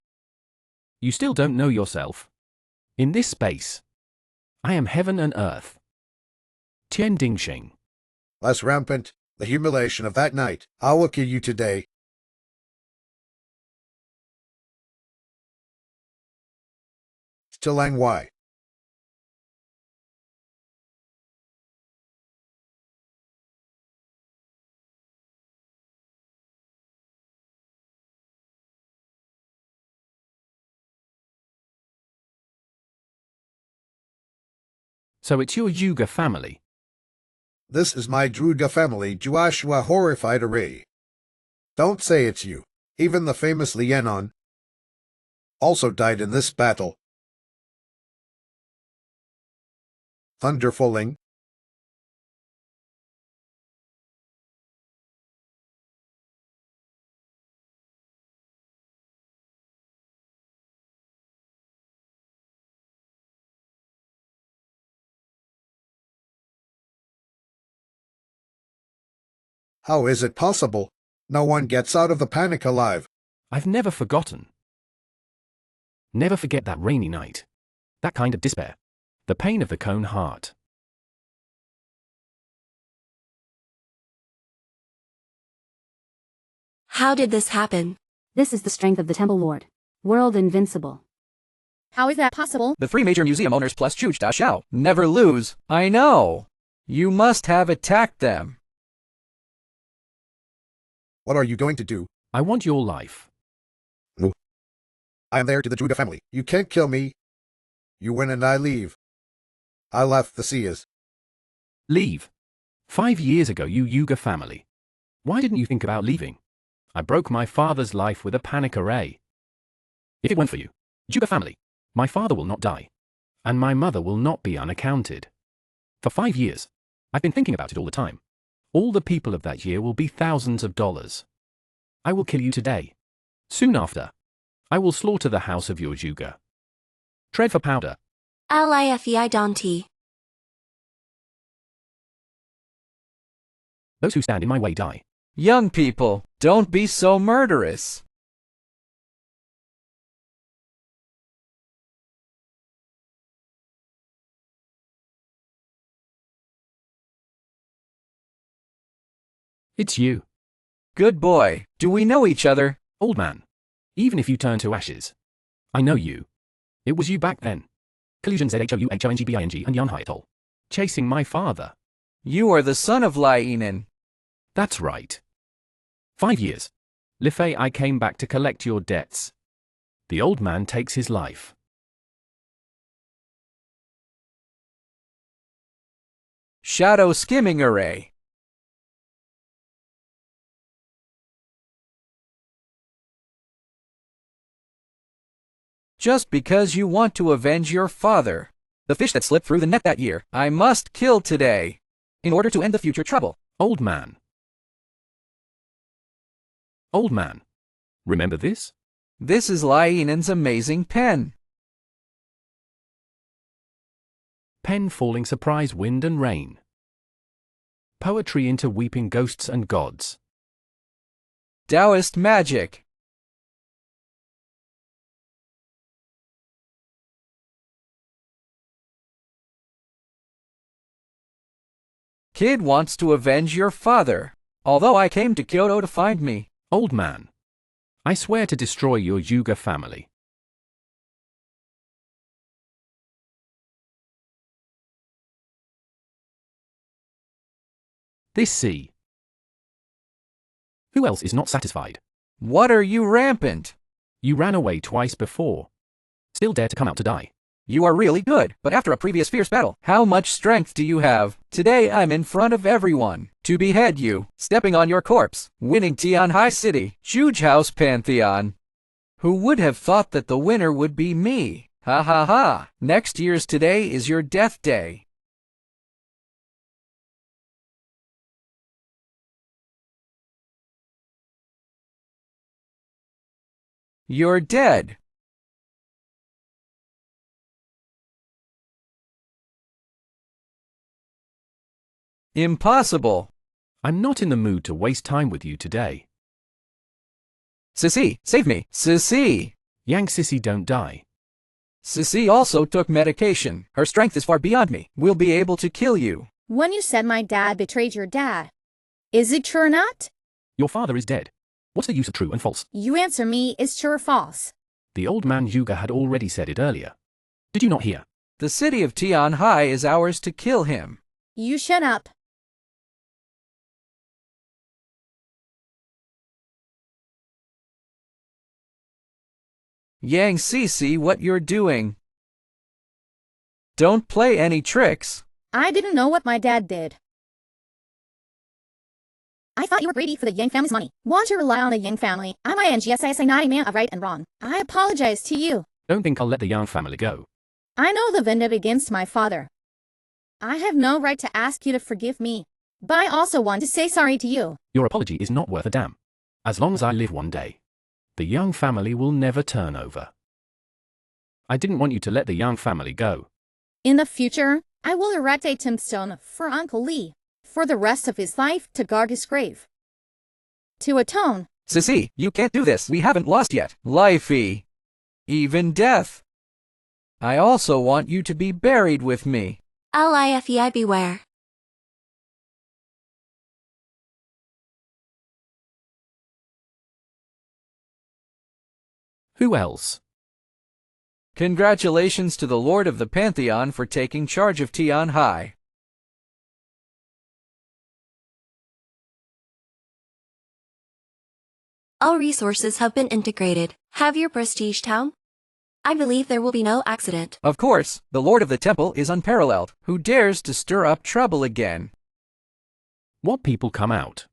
You still don't know yourself. In this space, I am heaven and earth. Tian Dingxing. Less rampant, the humiliation of that night. I will kill you today. Still why? So it's your Zhuge family. This is my Zhuge family, Joshua horrified array. Don't say it's you. Even the famous Lianon also died in this battle. Thunderfalling. How is it possible? No one gets out of the panic alive. I've never forgotten. Never forget that rainy night. That kind of despair. The pain of the cone heart. How did this happen? This is the strength of the Temple Lord. World invincible. How is that possible? The three major museum owners plus Zhuge Xiao never lose. I know. You must have attacked them. What are you going to do? I want your life. No. I am there to the Zhuge family. You can't kill me. You win and I leave. I left the seas. Leave. 5 years ago, you Zhuge family. Why didn't you think about leaving? I broke my father's life with a panic array. If it weren't for you, Zhuge family, my father will not die. And my mother will not be unaccounted. For 5 years, I've been thinking about it all the time. All the people of that year will be thousands of dollars. I will kill you today. Soon after, I will slaughter the house of your Zhuge. Tread for powder. Lifei Dante. Those who stand in my way die. Young people, don't be so murderous. It's you. Good boy. Do we know each other? Old man. Even if you turn to ashes. I know you. It was you back then. Collusion ZHOUHONGBING and Tianhai atoll. Chasing my father. You are the son of Lianon. That's right. 5 years. Lifei, I came back to collect your debts. The old man takes his life. Shadow skimming array. Just because you want to avenge your father. The fish that slipped through the net that year, I must kill today. In order to end the future trouble. Old man. Old man. Remember this? This is Lianon's amazing pen. Pen falling surprise wind and rain. Poetry into weeping ghosts and gods. Taoist magic. Kid wants to avenge your father, although I came to Kyoto to find me. Old man. I swear to destroy your Zhuge family. This sea. Who else is not satisfied? What are you rampant? You ran away twice before. Still dare to come out to die. You are really good, but after a previous fierce battle, how much strength do you have? Today I'm in front of everyone to behead you, stepping on your corpse, winning Tianhai City, Zhuge House Pantheon. Who would have thought that the winner would be me? Ha ha ha! Next year's today is your death day. You're dead. Impossible. I'm not in the mood to waste time with you today. Sissy, save me. Sissy. Yang Sissy don't die. Sissy also took medication. Her strength is far beyond me. We'll be able to kill you. When you said my dad betrayed your dad, is it true or not? Your father is dead. What's the use of true and false? You answer me, is true or false? The old man Zhuge had already said it earlier. Did you not hear? The city of Tianhai is ours to kill him. You shut up. Yang Sissy, what you're doing? Don't play any tricks. I didn't know what my dad did. I thought you were greedy for the Yang family's money. Want to rely on the Yang family. I'm INGSA, not a man of right and wrong. I apologize to you. Don't think I'll let the Yang family go. I know the vendetta against my father. I have no right to ask you to forgive me, but I also want to say sorry to you. Your apology is not worth a damn. As long as I live one day, the Yang family will never turn over. I didn't want you to let the Yang family go. In the future, I will erect a tombstone for Uncle Lee for the rest of his life to guard his grave. To atone. Sissy, you can't do this. We haven't lost yet. Lifey. Even death. I also want you to be buried with me. Lifei beware. Who else? Congratulations to the Lord of the Pantheon for taking charge of Tianhai. All resources have been integrated. Have your prestige town? I believe there will be no accident. Of course, the Lord of the Temple is unparalleled. Who dares to stir up trouble again? What people come out?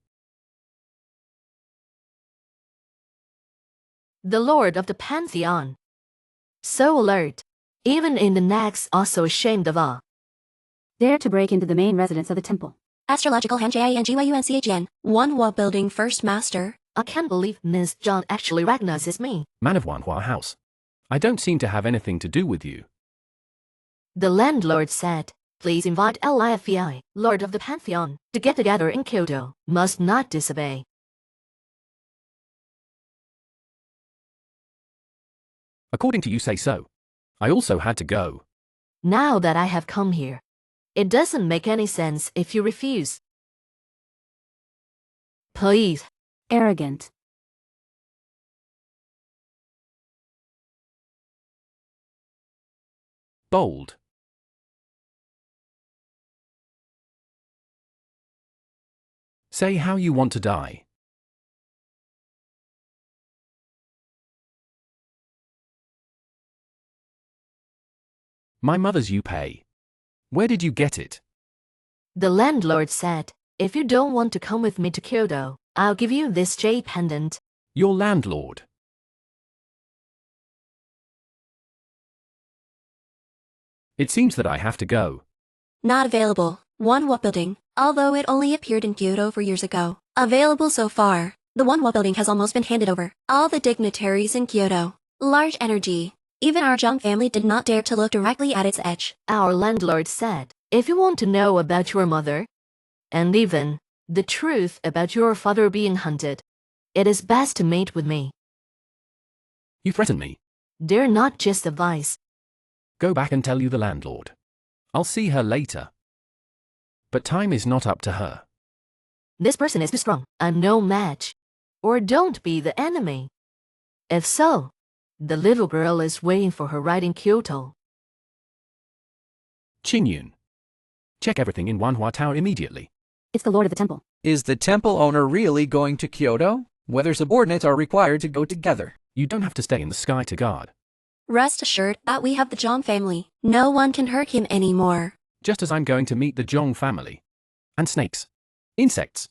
The Lord of the Pantheon. So alert. Even in the next also ashamed of all. Dare to break into the main residence of the temple. Astrological hand JINGYUNCHN. One wall building first master. I can't believe Miss John actually recognizes me. Man of Wanhua House. I don't seem to have anything to do with you. The landlord said, please invite Lifei, Lord of the Pantheon, to get together in Kyoto. Must not disobey. According to you say so. I also had to go. Now that I have come here, it doesn't make any sense if you refuse. Please. Arrogant. Bold. Say how you want to die. My mother's you pay. Where did you get it? The landlord said, if you don't want to come with me to Kyoto, I'll give you this jade pendant. Your landlord. It seems that I have to go. Not available. One wall building, although it only appeared in Kyoto 4 years ago. Available so far. The one wall building has almost been handed over. All the dignitaries in Kyoto. Large energy. Even our Zhuge family did not dare to look directly at its edge. Our landlord said, if you want to know about your mother, and even the truth about your father being hunted, it is best to meet with me. You threaten me. Dare not just advise. Go back and tell you the landlord. I'll see her later. But time is not up to her. This person is too strong. I'm no match. Or don't be the enemy. If so, the little girl is waiting for her right in Kyoto. Qingyun. Check everything in Wanhua Tower immediately. It's the lord of the temple. Is the temple owner really going to Kyoto? Whether subordinates are required to go together. You don't have to stay in the sky to guard. Rest assured that we have the Zhuge family. No one can hurt him anymore. Just as I'm going to meet the Zhong family. And snakes. Insects.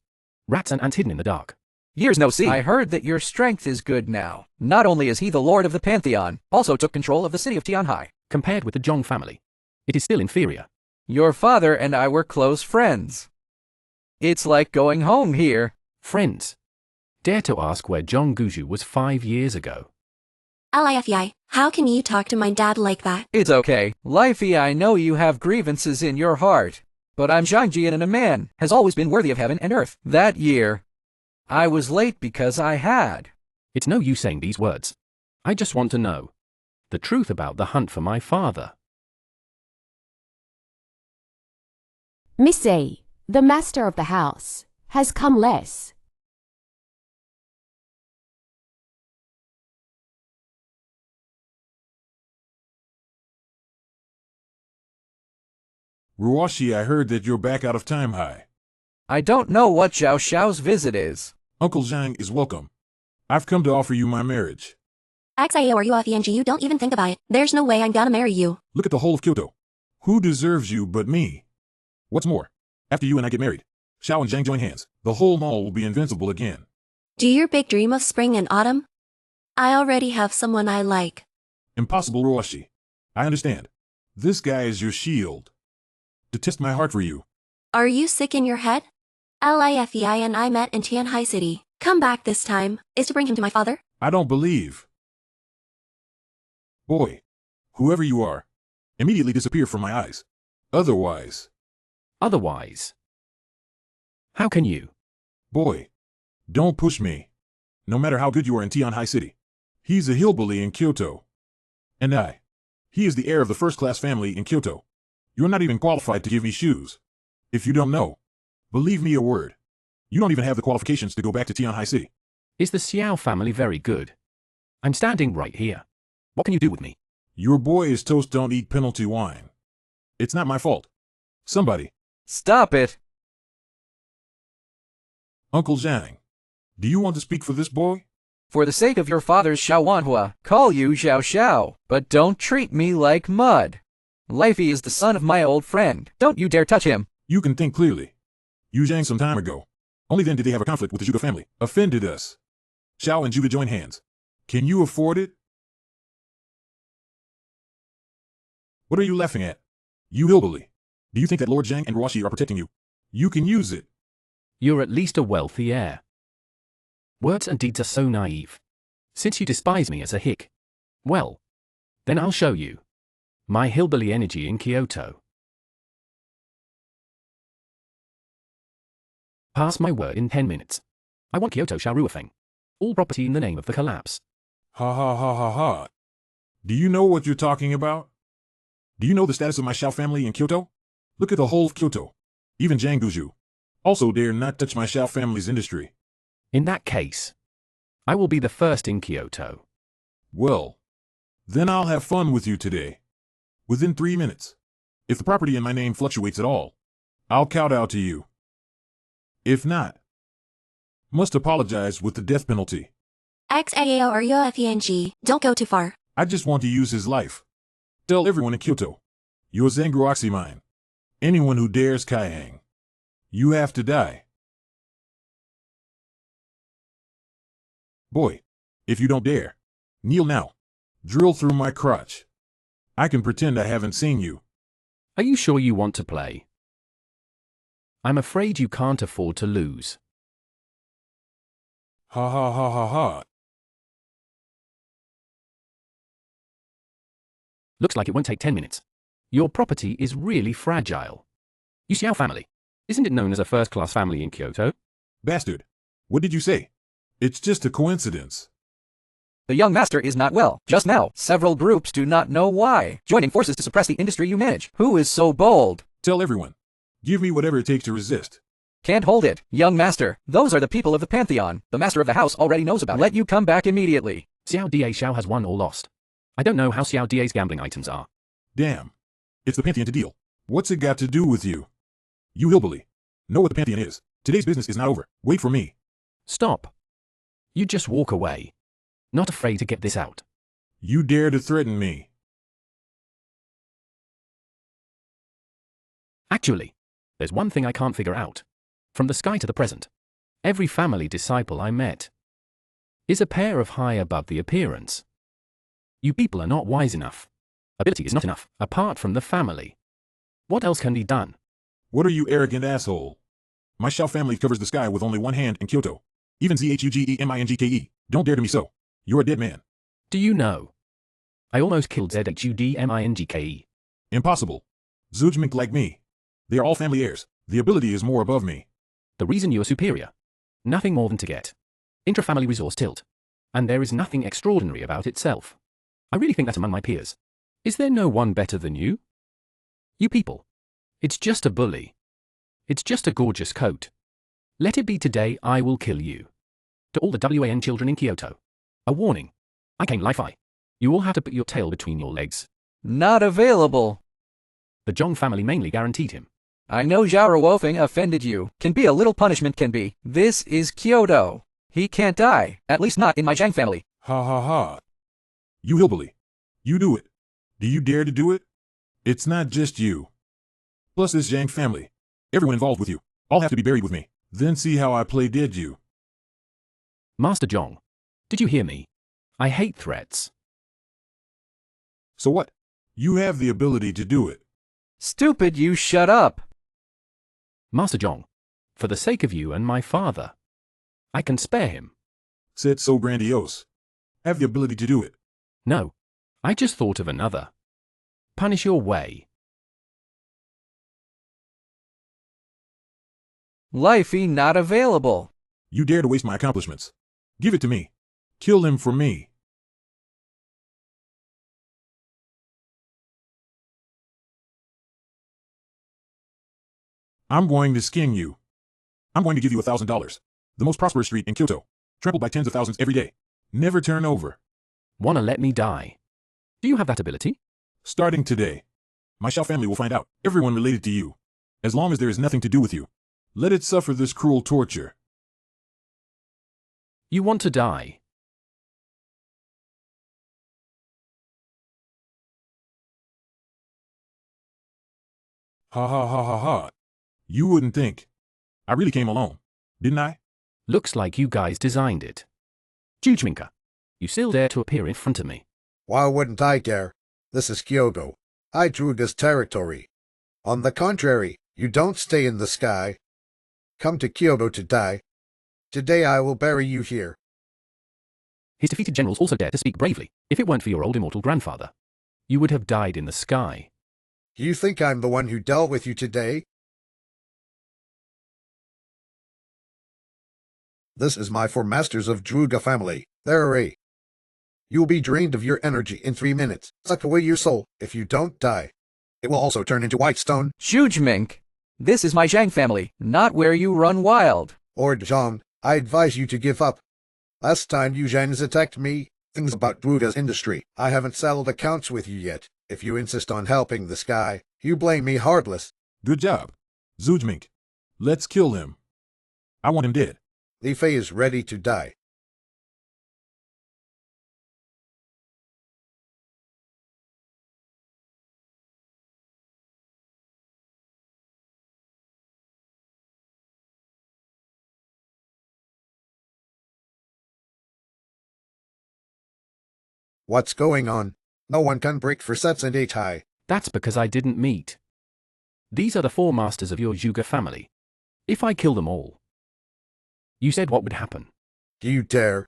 Rats and ants hidden in the dark. Years no see. I heard that your strength is good now. Not only is he the lord of the Pantheon, also took control of the city of Tianhai. Compared with the Zhong family, it is still inferior. Your father and I were close friends. It's like going home here. Friends. Dare to ask where Zhong Guju was 5 years ago. Lifei, how can you talk to my dad like that? It's okay. Lifei, I know you have grievances in your heart. But I'm Zhangjian and a man has always been worthy of heaven and earth. That year, I was late because I had. It's no use saying these words. I just want to know the truth about the hunt for my father. Miss A, the master of the house, has come less. Ruashi, I heard that you're back out of Tianhai. I don't know what Xiao Xiao's visit is. Uncle Zhang is welcome. I've come to offer you my marriage. XIO or ENG, you don't even think about it. There's no way I'm gonna marry you. Look at the whole of Kyoto. Who deserves you but me? What's more, after you and I get married, Xiao and Zhang join hands. The whole mall will be invincible again. Do your big dream of spring and autumn? I already have someone I like. Impossible, Ruashi. I understand. This guy is your shield. To test my heart for you. Are you sick in your head? Lifei and I met in Tianhai City. Come back this time, is to bring him to my father? I don't believe. Boy, whoever you are, immediately disappear from my eyes. Otherwise. Otherwise. How can you? Boy, don't push me. No matter how good you are in Tianhai City. He's a hillbilly in Kyoto. And he is the heir of the first-class family in Kyoto. You're not even qualified to give me shoes. If you don't know, believe me a word. You don't even have the qualifications to go back to Tianhai City. Is the Xiao family very good? I'm standing right here. What can you do with me? Your boy is toast, don't eat penalty wine. It's not my fault. Somebody. Stop it. Uncle Zhang, do you want to speak for this boy? For the sake of your father's Xiao Wanhua, call you Xiao Xiao, but don't treat me like mud. Lifei is the son of my old friend. Don't you dare touch him. You can think clearly. You Zhang some time ago. Only then did they have a conflict with the Zhuge family. Offended us. Xiao and Zhuge join hands. Can you afford it? What are you laughing at? You hillbilly. Do you think that Lord Zhang and Ruashi are protecting you? You can use it. You're at least a wealthy heir. Words and deeds are so naive. Since you despise me as a hick, well, then I'll show you my hillbilly energy in Kyoto. Pass my word in 10 minutes. I want Kyoto Shaoruafeng. All property in the name of the collapse. Ha ha ha ha ha. Do you know what you're talking about? Do you know the status of my Xiao family in Kyoto? Look at the whole of Kyoto. Even Zhang Guju. Also dare not touch my Xiao family's industry. In that case, I will be the first in Kyoto. Well, then I'll have fun with you today. Within 3 minutes. If the property in my name fluctuates at all, I'll kowtow to you. If not, must apologize with the death penalty. XAO or ENG, don't go too far. I just want to use his life. Tell everyone in Kyoto, you're Zangruoxi mine. Anyone who dares Kaiyang, you have to die. Boy, if you don't dare, kneel now. Drill through my crotch. I can pretend I haven't seen you. Are you sure you want to play? I'm afraid you can't afford to lose. Ha ha ha ha ha. Looks like it won't take 10 minutes. Your property is really fragile. You Xiao family. Isn't it known as a first-class family in Kyoto? Bastard. What did you say? It's just a coincidence. The young master is not well. Just now, several groups do not know why, joining forces to suppress the industry you manage. Who is so bold? Tell everyone. Give me whatever it takes to resist. Can't hold it, young master. Those are the people of the Pantheon. The master of the house already knows about it. Let you come back immediately. Xiao Da Xiao has won or lost. I don't know how Xiao Da's gambling items are. Damn. It's the Pantheon to deal. What's it got to do with you? You hillbilly. Know what the Pantheon is. Today's business is not over. Wait for me. Stop. You just walk away. Not afraid to get this out. You dare to threaten me. Actually, there's one thing I can't figure out. From the sky to the present, every family disciple I met is a pair of high above the appearance. You people are not wise enough. Ability is not enough, apart from the family. What else can be done? What are you, arrogant asshole? My Shao family covers the sky with only one hand in Kyoto. Even ZHUGEMINGKE. Don't dare to me so. You're a dead man. Do you know? I almost killed ZHUDMINGKE. Impossible. Zhuge like me. They are all family heirs. The ability is more above me. The reason you are superior. Nothing more than to get intra-family resource tilt. And there is nothing extraordinary about itself. I really think that among my peers. Is there no one better than you? You people. It's just a bully. It's just a gorgeous coat. Let it be today I will kill you. To all the WAN children in Kyoto. A warning. I came Li-Fi. You all have to put your tail between your legs. Not available. The Zhong family mainly guaranteed him. I know Zhao Ruofeng offended you. Can be a little punishment can be. This is Kyoto. He can't die. At least not in my Zhang family. Ha ha ha. You hillbilly. You do it. Do you dare to do it? It's not just you. Plus this Yang family. Everyone involved with you. All have to be buried with me. Then see how I play dead you. Master Zhong. Did you hear me? I hate threats. So what? You have the ability to do it. Stupid, you shut up. Master Zhong. For the sake of you and my father. I can spare him. Said so grandiose. Have the ability to do it. No. I just thought of another. Punish your way. Lifey not available. You dare to waste my accomplishments. Give it to me. Kill him for me. I'm going to skin you. I'm going to give you $1,000. The most prosperous street in Kyoto. Trampled by tens of thousands every day. Never turn over. Wanna let me die? Do you have that ability? Starting today. My Shao family will find out. Everyone related to you. As long as there is nothing to do with you. Let it suffer this cruel torture. You want to die? Ha ha ha ha ha. You wouldn't think. I really came alone, didn't I? Looks like you guys designed it. Zhuge, you still dare to appear in front of me? Why wouldn't I dare? This is Kyoto. I drew this territory. On the contrary, you don't stay in the sky. Come to Kyoto to die. Today I will bury you here. His defeated generals also dare to speak bravely. If it weren't for your old immortal grandfather, you would have died in the sky. You think I'm the one who dealt with you today? This is my four masters of Zhuge family. There are 8. You'll be drained of your energy in 3 minutes. Suck away your soul if you don't die. It will also turn into white stone. Zhuge, this is my Zhang family, not where you run wild. Lord Zhang, I advise you to give up. Last time you Zhangs attacked me, things about Zhuge's industry. I haven't settled accounts with you yet. If you insist on helping this guy, you blame me heartless. Good job. Zhuge. Let's kill him. I want him dead. Li Fei is ready to die. What's going on? No one can break for sets and 8 high. That's because I didn't meet. These are the 4 masters of your Zhuge family. If I kill them all, you said what would happen. Do you dare?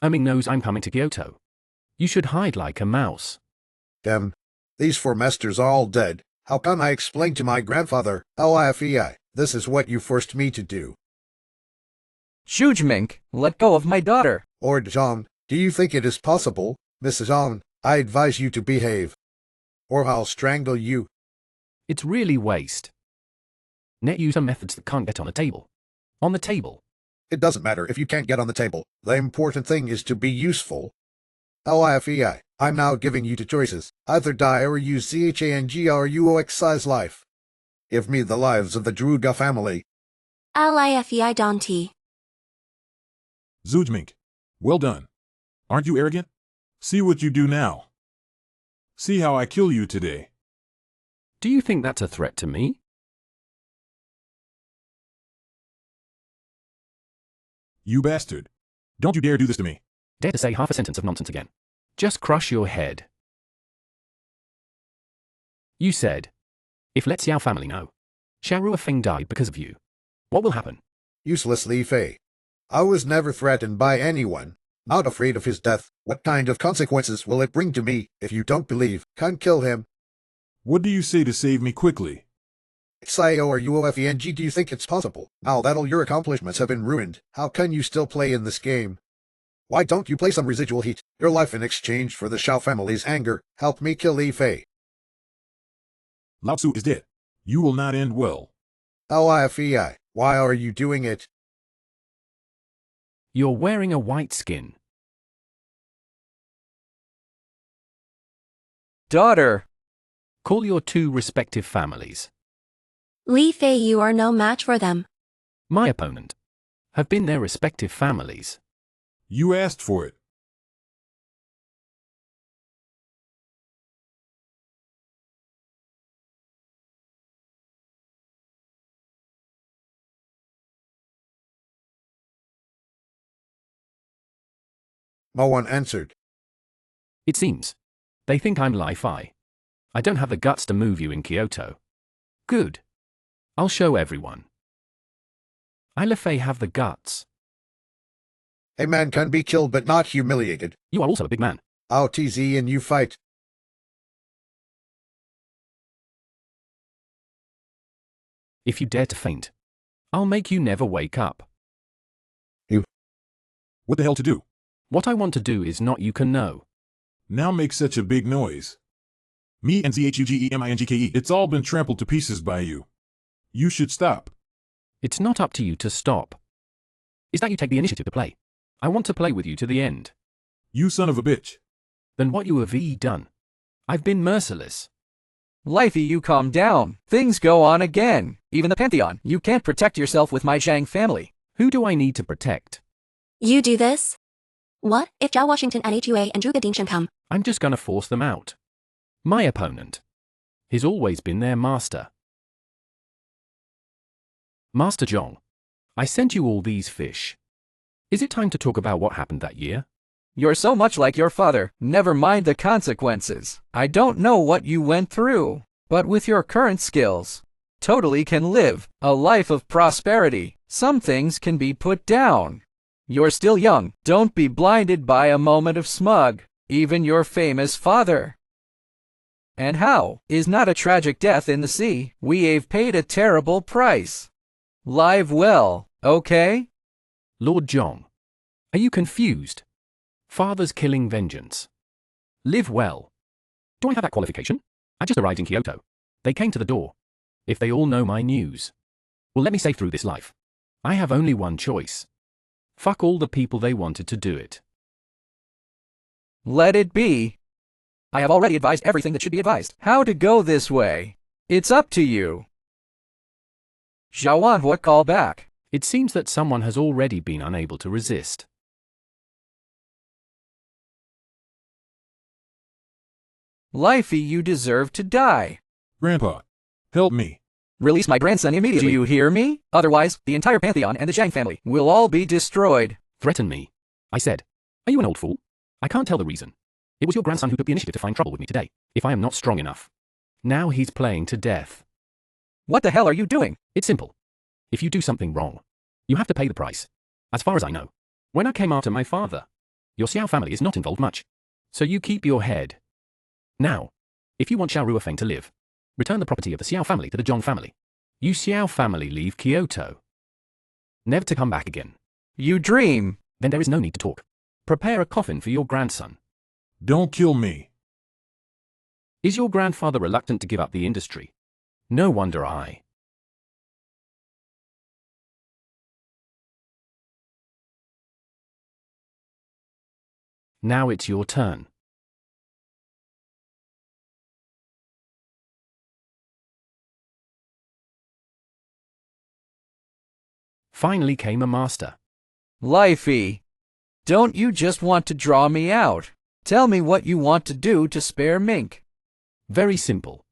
Ming knows I'm coming to Kyoto. You should hide like a mouse. Damn. These 4 masters are all dead. How can I explain to my grandfather, LIFEI, this is what you forced me to do? Zhuge, let go of my daughter. Lord Zhang, do you think it is possible? Mrs. Zhang, I advise you to behave, or I'll strangle you. It's really waste. Net use some methods that can't get on the table. On the table. It doesn't matter if you can't get on the table. The important thing is to be useful. LIFEI, I'm now giving you 2 choices. Either die or use CHANGRUOXI's life. Give me the lives of the Zhuge family. LIFEI Dante. Zhuge, well done. Aren't you arrogant? See what you do now. See how I kill you today. Do you think that's a threat to me? You bastard. Don't you dare do this to me. Dare to say half a sentence of nonsense again. Just crush your head. You said, if let Xiao family know, Sharua Feng died because of you. What will happen? Useless Li Fei. I was never threatened by anyone. Not afraid of his death. What kind of consequences will it bring to me? If you don't believe, can't kill him. What do you say to save me quickly? XIO or UOFENG, do you think it's possible? Now that all your accomplishments have been ruined, how can you still play in this game? Why don't you play some residual heat? Your life in exchange for the Shao family's anger. Help me kill Li Fei. Lao Tzu is dead. You will not end well. LIFEI, why are you doing it? You're wearing a white skin. Daughter. Call your 2 respective families. Li Fei, you are no match for them. My opponent. Have been their respective families. You asked for it. No one answered. It seems. They think I'm Li Fei. I don't have the guts to move you in Kyoto. Good. I'll show everyone. I Li Fei have the guts. A man can be killed but not humiliated. You are also a big man. I'll TZ and you fight. If you dare to faint, I'll make you never wake up. You. What the hell to do? What I want to do is not you can know. Now make such a big noise. Me and ZHUGEMINGKE, it's all been trampled to pieces by you. You should stop. It's not up to you to stop. Is that you take the initiative to play? I want to play with you to the end. You son of a bitch. Then what you have done? I've been merciless. Lifey, you calm down. Things go on again. Even the Pantheon. You can't protect yourself with my Zhang family. Who do I need to protect? You do this? What if Zhao Washington and HUA and Zhuge Dingshan come? I'm just gonna force them out. My opponent. He's always been their master. Master Zhong, I sent you all these fish. Is it time to talk about what happened that year? You're so much like your father. Never mind the consequences. I don't know what you went through, but with your current skills, totally can live a life of prosperity. Some things can be put down. You're still young. Don't be blinded by a moment of smug. Even your famous father. And how is not a tragic death in the sea? We've paid a terrible price. Live well, okay? Lord Zhong, are you confused? Father's killing vengeance. Live well. Do I have that qualification? I just arrived in Kyoto. They came to the door. If they all know my news. Well, let me say through this life. I have only one choice. Fuck all the people they wanted to do it. Let it be. I have already advised everything that should be advised. How to go this way. It's up to you. Zhaoan, what call back? It seems that someone has already been unable to resist. Lifey, you deserve to die. Grandpa, help me. Release my grandson immediately. Do you hear me? Otherwise, the entire Pantheon and the Zhang family will all be destroyed. Threaten me. I said. Are you an old fool? I can't tell the reason. It was your grandson who took the initiative to find trouble with me today. If I am not strong enough. Now he's playing to death. What the hell are you doing? It's simple. If you do something wrong, you have to pay the price. As far as I know. When I came after my father, Your Xiao family is not involved much. So you keep your head. Now, if you want Xiao Ruofeng to live, return the property of the Xiao family to the Zhong family. You Xiao family leave Kyoto, never to come back again. You dream. Then there is no need to talk. Prepare a coffin for your grandson. Don't kill me. Is your grandfather reluctant to give up the industry? No wonder I. Now it's your turn. Finally came a master. Lifey, don't you just want to draw me out? Tell me what you want to do to spare Mink. Very simple.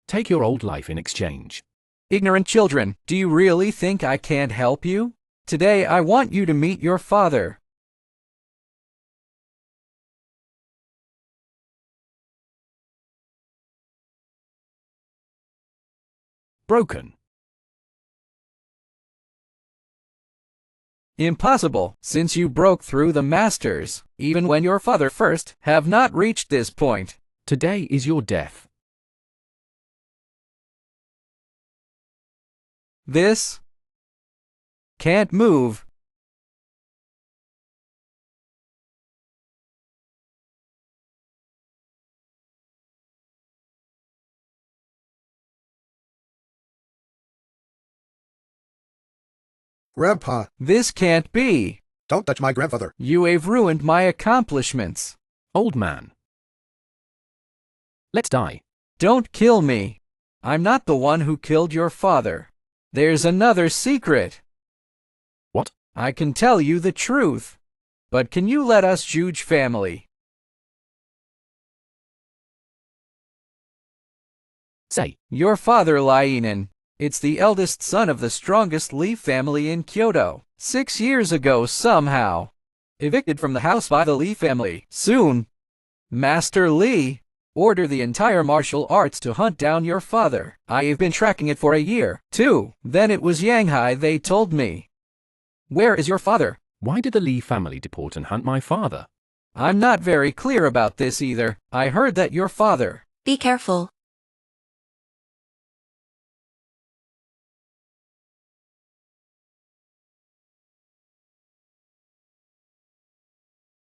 Take your old life in exchange. Ignorant children, do you really think I can't help you? Today I want you to meet your father. Broken. Impossible, since you broke through the masters, even when your father first have not reached this point. Today is your death. This can't move. Grandpa, This can't be. don't touch my grandfather. You have ruined my accomplishments. Old man. Let's die. Don't kill me. I'm not the one who killed your father. There's another secret. What? I can tell you the truth. But can you let us Zhuge family? Say. Your father Liaonan. It's the eldest son of the strongest Li family in Kyoto. 6 years ago somehow. Evicted from the house by the Li family. Soon. Master Li. Order the entire martial arts to hunt down your father. I have been tracking it for a year, too. Then it was Tianhai, they told me. Where is your father? Why did the Li family deport and hunt my father? I'm not very clear about this either. I heard that your father. Be careful.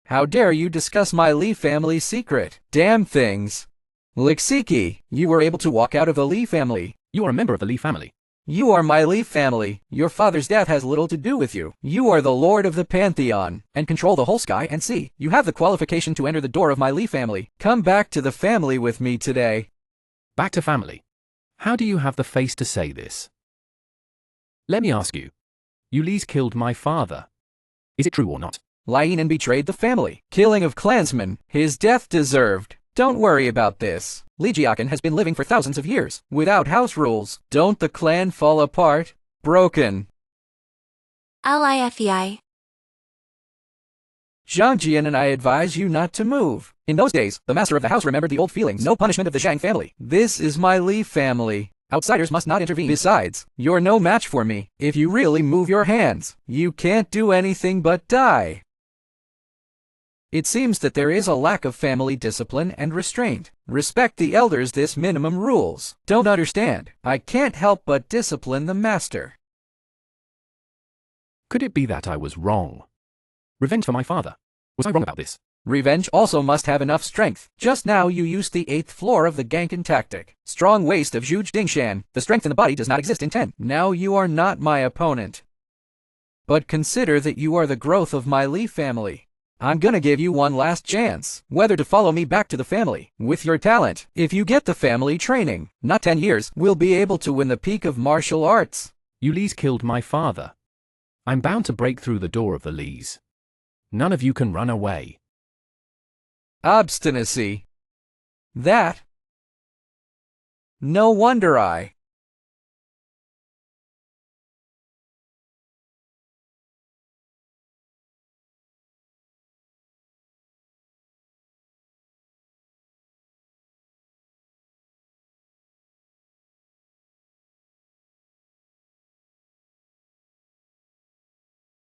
How dare you discuss my Li family secret? Damn things. Lixiki, you were able to walk out of the Li family. You are a member of the Li family. You are my Li family. Your father's death has little to do with you. You are the lord of the pantheon, and control the whole sky and sea. You have the qualification to enter the door of my Li family. Come back to the family with me today. Back to family. How do you have the face to say this? Let me ask you. You Lis killed my father. Is it true or not? Liaonan betrayed the family. Killing of clansmen. His death deserved. Don't worry about this. Li Jiakan has been living for thousands of years, without house rules. Don't the clan fall apart? Broken. Lifei. Zhangjian and I advise you not to move. In those days, the master of the house remembered the old feelings. No punishment of the Zhang family. This is my Li family. Outsiders must not intervene. Besides, you're no match for me. If you really move your hands, you can't do anything but die. It seems that there is a lack of family discipline and restraint. Respect the elders, this minimum rules. Don't understand. I can't help but discipline the master. Could it be that I was wrong? Revenge for my father. Was I wrong about this? Revenge also must have enough strength. Just now you used the 8th floor of the Ganken tactic. Strong waist of Zhuge Dingshan. The strength in the body does not exist in 10. Now you are not my opponent. But consider that you are the growth of my Li family. I'm gonna give you one last chance, whether to follow me back to the family. With your talent, if you get the family training, not 10 years, we'll be able to win the peak of martial arts. You Lis killed my father. I'm bound to break through the door of the Lis. None of you can run away. Obstinacy. That. No wonder I.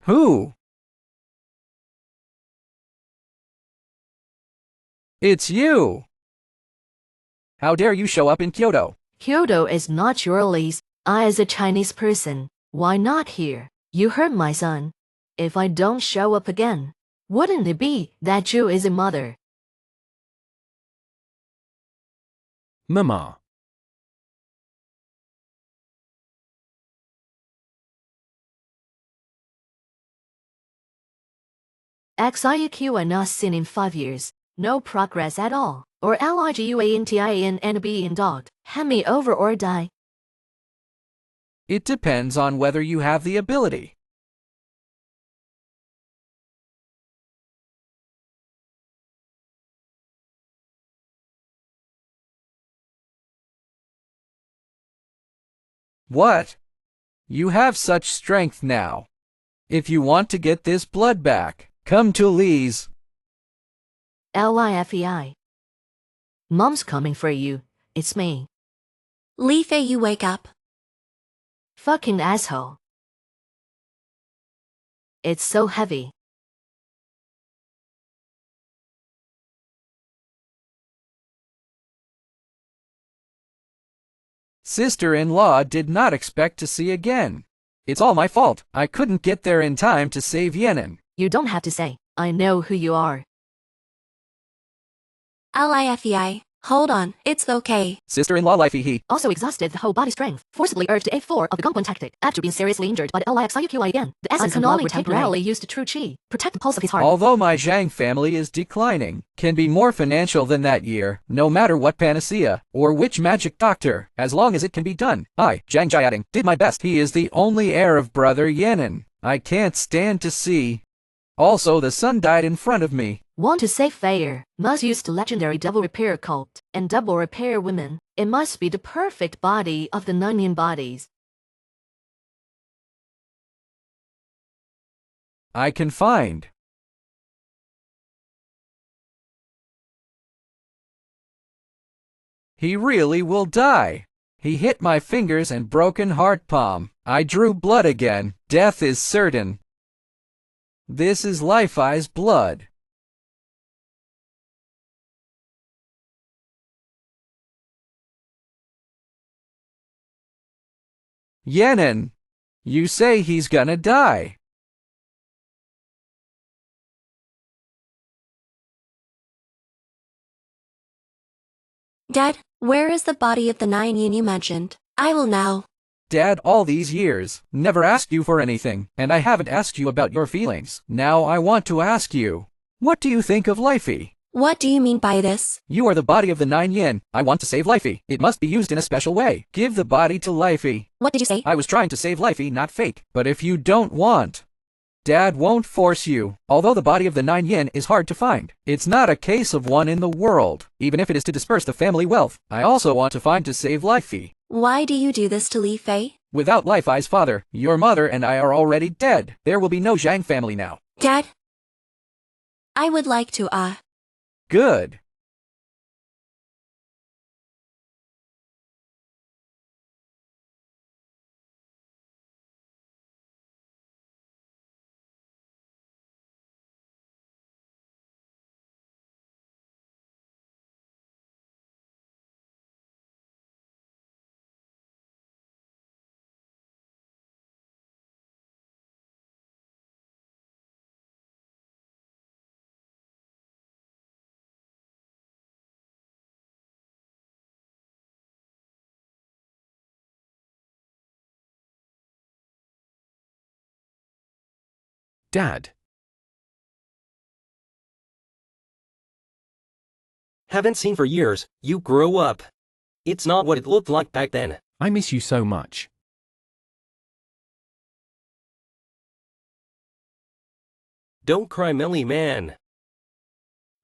Who? It's you! How dare you show up in Kyoto? Kyoto is not your lease. I, as a Chinese person, why not here? You hurt my son. If I don't show up again, wouldn't it be that you is a mother? Mama. XIQ and not seen in 5 years. No progress at all. Or LIGUANTIN and B in dot. Hand me over or die. It depends on whether you have the ability. What? You have such strength now. If you want to get this blood back, come to Lee's. LIFEI. Mom's coming for you. It's me. Li Fei, you wake up. Fucking asshole. It's so heavy. Sister-in-law did not expect to see again. It's all my fault. I couldn't get there in time to save Yenin. You don't have to say. I know who you are. LIFEI. Hold on, it's okay. Sister-in-law Lifey he. Also exhausted the whole body strength. Forcibly urged to A4 of the gunpoint tactic. After being seriously injured by the LIXIUQI again. The essence can only temporarily use the true chi. Protect the pulse of his heart. Although my Zhang family is declining, can be more financial than that year, no matter what panacea, or which magic doctor, as long as it can be done. I, Zhang Jiading, did my best. He is the only heir of brother Yenin. I can't stand to see. Also, the son died in front of me. Want to save Fair, must use the legendary double repair cult and double repair women. It must be the perfect body of the 9 yin bodies. I can find. He really will die. He hit my fingers and broken heart palm. I drew blood again. Death is certain. This is Lifei's blood. Yenin, you say he's gonna die. Dad, where is the body of the 9 yin you mentioned? I will now. Dad, all these years, never asked you for anything, and I haven't asked you about your feelings. Now I want to ask you, what do you think of Lifey? What do you mean by this? You are the body of the 9 yin. I want to save Lifey. It must be used in a special way. Give the body to Lifey. What did you say? I was trying to save Lifey, not fake. But if you don't want, Dad won't force you. Although the body of the 9 yin is hard to find, it's not a case of one in the world. Even if it is to disperse the family wealth, I also want to find to save Lifey. Why do you do this to Li Fei? Without Lifei's father, your mother and I are already dead. There will be no Zhang family now. Dad? I would like to, Good. Dad. Haven't seen for years. You grow up. It's not what it looked like back then. I miss you so much. Don't cry, Melly man.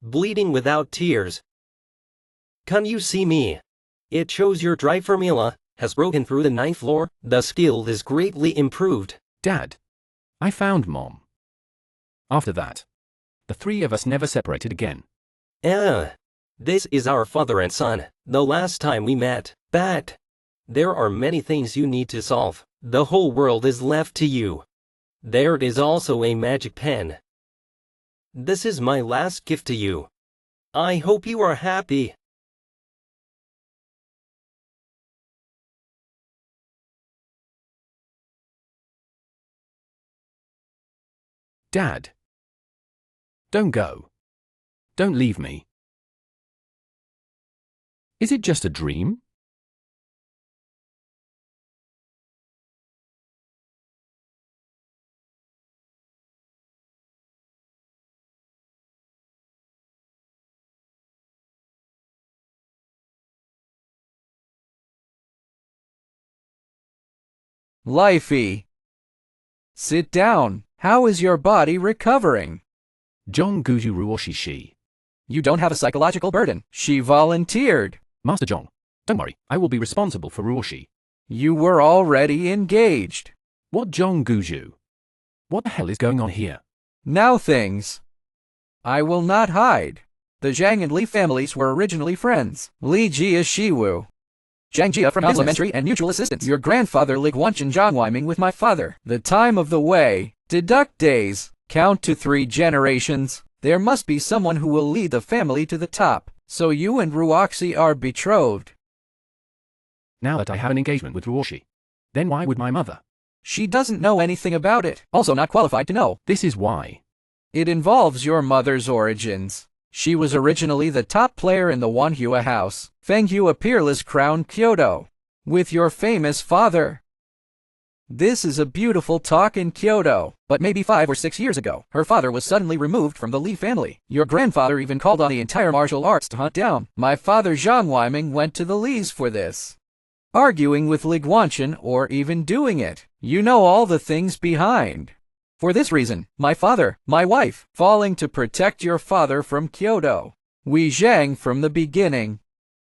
Bleeding without tears. Can you see me? It shows your drive formula has broken through the 9th floor. The skill is greatly improved. Dad. I found Mom. After that, the 3 of us never separated again. This is our father and son. The last time we met. But there are many things you need to solve. The whole world is left to you. There is also a magic pen. This is my last gift to you. I hope you are happy. Dad. Don't go. Don't leave me. Is it just a dream? Lifey. Sit down. How is your body recovering? Zhong Guju Ruoshishi. You don't have a psychological burden. She volunteered. Master Zhong, don't worry, I will be responsible for Ruoshi. You were already engaged. What Zhong Guju? What the hell is going on here? Now things. I will not hide. The Zhang and Li families were originally friends. Li Jia Shiwu. Zhang Jia from Complementary and Mutual Assistance. Your grandfather Li Guanchen Zhangweiming with my father. The time of the way. Deduct days. Count to 3 generations. There must be someone who will lead the family to the top. So you and Ruoxi are betrothed. Now that I have an engagement with Ruoshi, then why would my mother? She doesn't know anything about it. Also not qualified to know. This is why. It involves your mother's origins. She was originally the top player in the Wanhua house. Fenghua Peerless crowned Kyoto. With your famous father. This is a beautiful talk in Kyoto, but maybe 5 or 6 years ago, her father was suddenly removed from the Li family. Your grandfather even called on the entire martial arts to hunt down. My father Zhang Weiming went to the Lis for this. Arguing with Li Guanchen or even doing it. You know all the things behind. For this reason, my father, my wife, falling to protect your father from Kyoto. We Zhang from the beginning.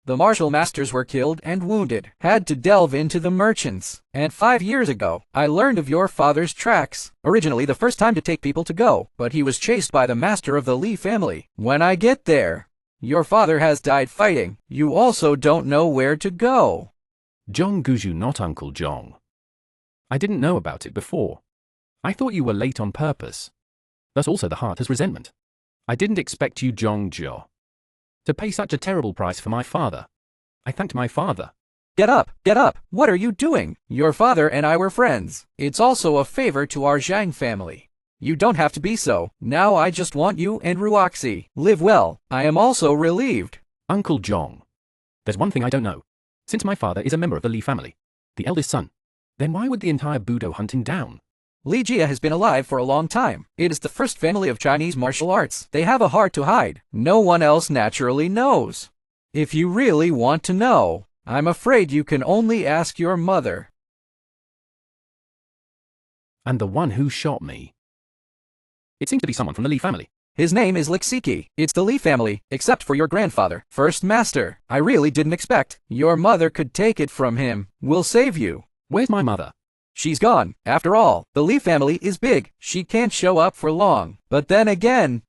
The martial masters were killed and wounded, had to delve into the merchants. And 5 years ago, I learned of your father's tracks. Originally the first time to take people to go, but he was chased by the master of the Li family. When I get there, your father has died fighting. You also don't know where to go. Zhong Guju, not Uncle Zhong. I didn't know about it before. I thought you were late on purpose. Thus also the heart has resentment. I didn't expect you, Zhong Jo, to pay such a terrible price for my father. I thanked my father. Get up, get up. What are you doing? Your father and I were friends. It's also a favor to our Zhang family. You don't have to be so. Now I just want you and Ruoxi. Live well. I am also relieved. Uncle Zhong. There's one thing I don't know. Since my father is a member of the Li family, the eldest son, then why would the entire Budo hunt him down? Li Jia has been alive for a long time. It is the first family of Chinese martial arts. They have a heart to hide. No one else naturally knows. If you really want to know, I'm afraid you can only ask your mother. And the one who shot me. It seems to be someone from the Li family. His name is Lixiki. It's the Li family, except for your grandfather, first master. I really didn't expect your mother could take it from him. We'll save you. Where's my mother? She's gone. After all, the Li family is big. She can't show up for long. But then again,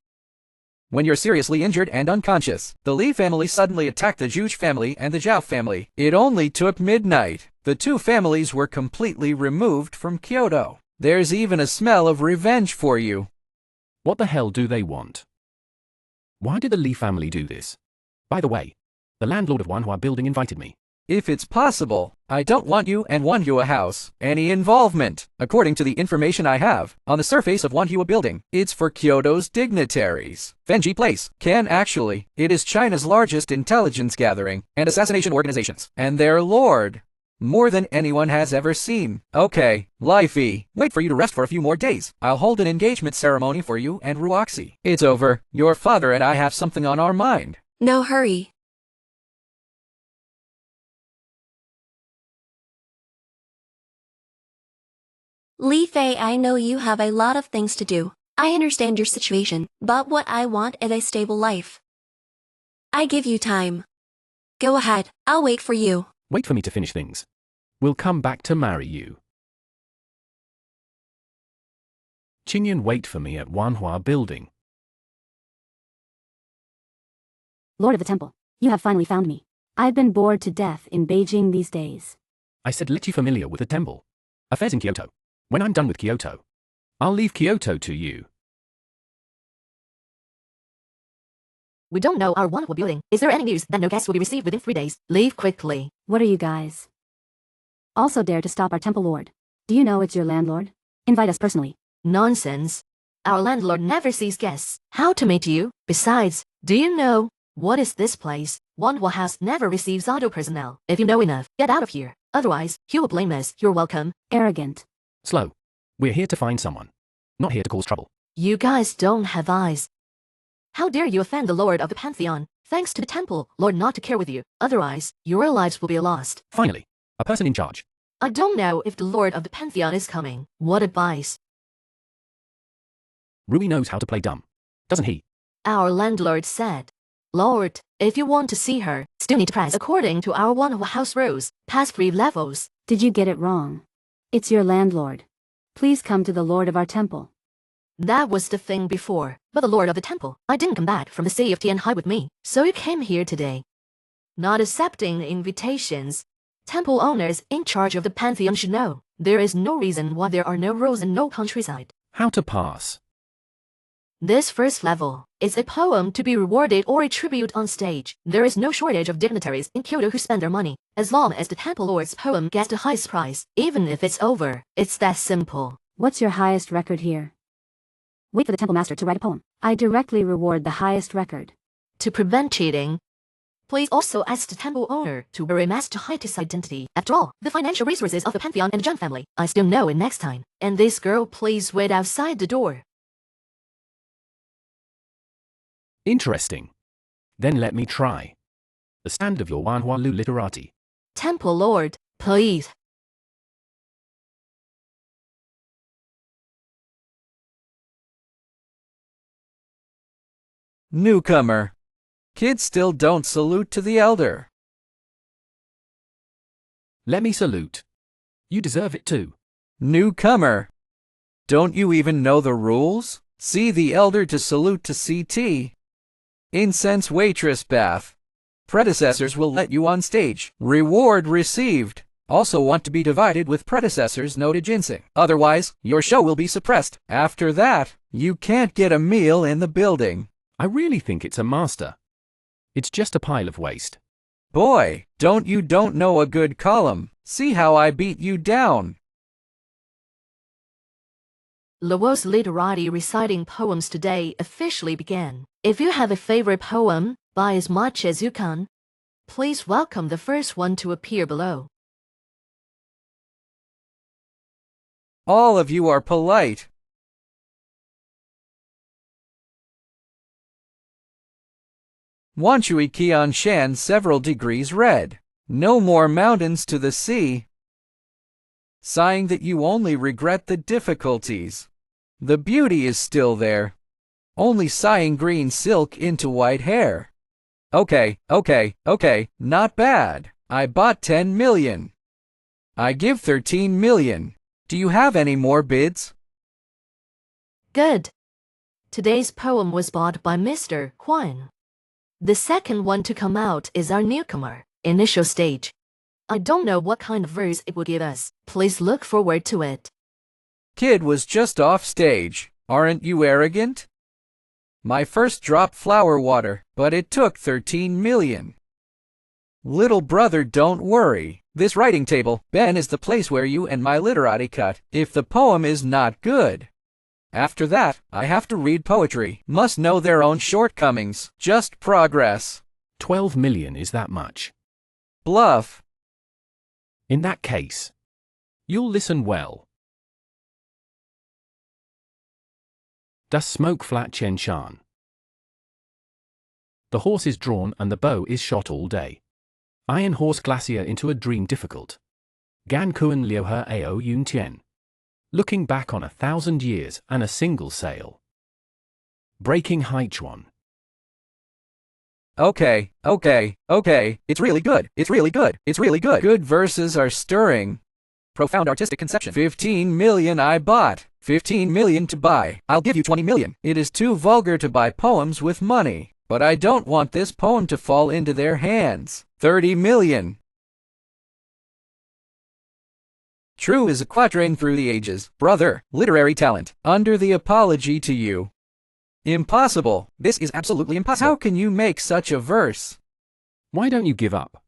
when you're seriously injured and unconscious, the Li family suddenly attacked the Zhuge family and the Zhao family. It only took midnight. The 2 families were completely removed from Kyoto. There's even a smell of revenge for you. What the hell do they want? Why did the Li family do this? By the way, the landlord of Wanhua building invited me. If it's possible, I don't want you and Wanhua House any involvement. According to the information I have, on the surface of Wanhua building, it's for Kyoto's dignitaries. Fenji Place can actually. It is China's largest intelligence gathering and assassination organizations. And their lord. More than anyone has ever seen. Okay, Lifey, wait for you to rest for a few more days. I'll hold an engagement ceremony for you and Ruoxi. It's over. Your father and I have something on our mind. No hurry. Li Fei, I know you have a lot of things to do. I understand your situation, but what I want is a stable life. I give you time. Go ahead, I'll wait for you. Wait for me to finish things. We'll come back to marry you. Qingyan, wait for me at Wanhua building. Lord of the Temple, you have finally found me. I've been bored to death in Beijing these days. I said let you familiar with the temple. Affairs in Kyoto. When I'm done with Kyoto, I'll leave Kyoto to you. We don't know our wonderful building. Is there any news that no guests will be received within 3 days? Leave quickly. What are you guys? Also dare to stop our temple lord. Do you know it's your landlord? Invite us personally. Nonsense. Our landlord never sees guests. How to meet you? Besides, do you know, what is this place? Wanhua House never receives auto personnel. If you know enough, get out of here. Otherwise, he will blame us. You're welcome. Arrogant. Slow. We're here to find someone. Not here to cause trouble. You guys don't have eyes. How dare you offend the Lord of the Pantheon? Thanks to the temple, Lord not to care with you. Otherwise, your lives will be lost. Finally, a person in charge. I don't know if the Lord of the Pantheon is coming. What advice? Rui knows how to play dumb. Doesn't he? Our landlord said, Lord, if you want to see her, still need to press according to our Wanhua House rules. Pass 3 levels. Did you get it wrong? It's your landlord. Please come to the Lord of our temple. That was the thing before, but the Lord of the Temple, I didn't come back from the city of Tianhai with me, so you came here today. Not accepting invitations. Temple owners in charge of the Pantheon should know, there is no reason why there are no rules in no countryside. How to pass? This first level is a poem to be rewarded or a tribute on stage. There is no shortage of dignitaries in Kyoto who spend their money, as long as the Temple Lord's poem gets the highest prize, even if it's over. It's that simple. What's your highest record here? Wait for the temple master to write a poem. I directly reward the highest record. To prevent cheating, please also ask the temple owner to wear a mask to hide his identity. After all, the financial resources of the Pantheon and the Zhuge family, I still know it next time. And this girl, please wait outside the door. Interesting. Then let me try. The stand of your Wanhua Lu literati. Temple Lord, please. Newcomer. Kids still don't salute to the elder. Let me salute. You deserve it too. Newcomer. Don't you even know the rules? See the elder to salute to CT. Incense waitress bath. Predecessors will let you on stage. Reward received. Also want to be divided with predecessors no to ginseng. Otherwise, your show will be suppressed. After that, you can't get a meal in the building. I really think it's a master. It's just a pile of waste. Boy, don't know a good column. See how I beat you down. Luo's literati reciting poems today officially began. If you have a favorite poem, buy as much as you can. Please welcome the first one to appear below. All of you are polite. Wanshui Qianshan several degrees red. No more mountains to the sea. Sighing that you only regret the difficulties. The beauty is still there. Only sighing green silk into white hair. Okay, not bad. I bought 10 million. I give 13 million. Do you have any more bids? Good. Today's poem was bought by Mr. Huan. The second one to come out is our newcomer, initial stage. I don't know what kind of verse it will give us. Please look forward to it. Kid was just off stage. Aren't you arrogant? My first dropped flower water, but it took 13 million. Little brother, don't worry. This writing table, Ben, is the place where you and my literati cut if the poem is not good. After that, I have to read poetry. Must know their own shortcomings. Just progress. 12 million is that much. Bluff. In that case, you'll listen well. Das Smoke Flat Chen Shan. The horse is drawn and the bow is shot all day. Iron Horse Glacier into a dream difficult. Gan Kuan Liu He Ao Yun Tian. Looking back on 1,000 years and a single sail. Breaking Haichuan. Okay. It's really good. Good verses are stirring. Profound artistic conception. 15 million I bought. 15 million to buy. I'll give you 20 million. It is too vulgar to buy poems with money. But I don't want this poem to fall into their hands. 30 million. True is a quatrain through the ages. Brother, literary talent. Under the apology to you. Impossible. This is absolutely impossible. How can you make such a verse? Why don't you give up?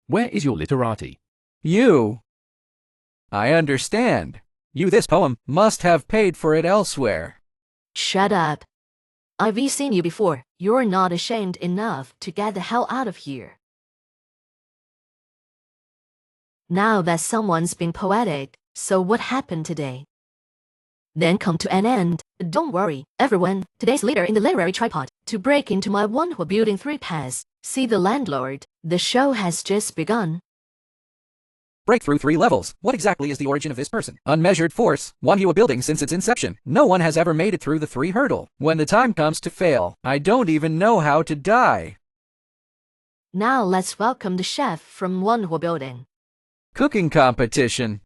Where is your literati? You. I understand. You, this poem, must have paid for it elsewhere. Shut up. I've seen you before. You're not ashamed enough to get the hell out of here. Now that someone's been poetic, so what happened today? Then come to an end. Don't worry, everyone. Today's leader in the literary tripod to break into my one-whole building 3 pass. See the landlord. The show has just begun. Break through 3 levels. What exactly is the origin of this person? Unmeasured force. One-hua building since its inception. No one has ever made it through the 3 hurdle. When the time comes to fail, I don't even know how to die. Now let's welcome the chef from one-whole building. Cooking competition.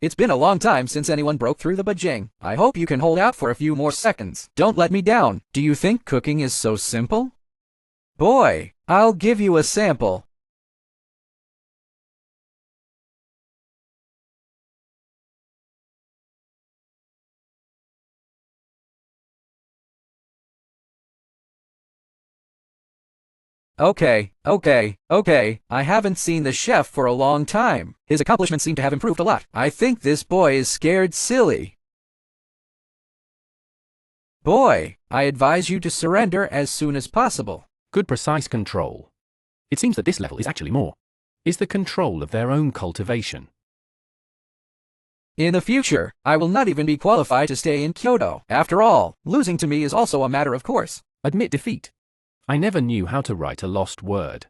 It's been a long time since anyone broke through the Beijing. I hope you can hold out for a few more seconds. Don't let me down. Do you think cooking is so simple? Boy, I'll give you a sample. Okay. I haven't seen the chef for a long time. His accomplishments seem to have improved a lot. I think this boy is scared silly. Boy, I advise you to surrender as soon as possible. Good precise control. It seems that this level is actually more. Is the control of their own cultivation. In the future, I will not even be qualified to stay in Kyoto. After all, losing to me is also a matter of course. Admit defeat. I never knew how to write a lost word.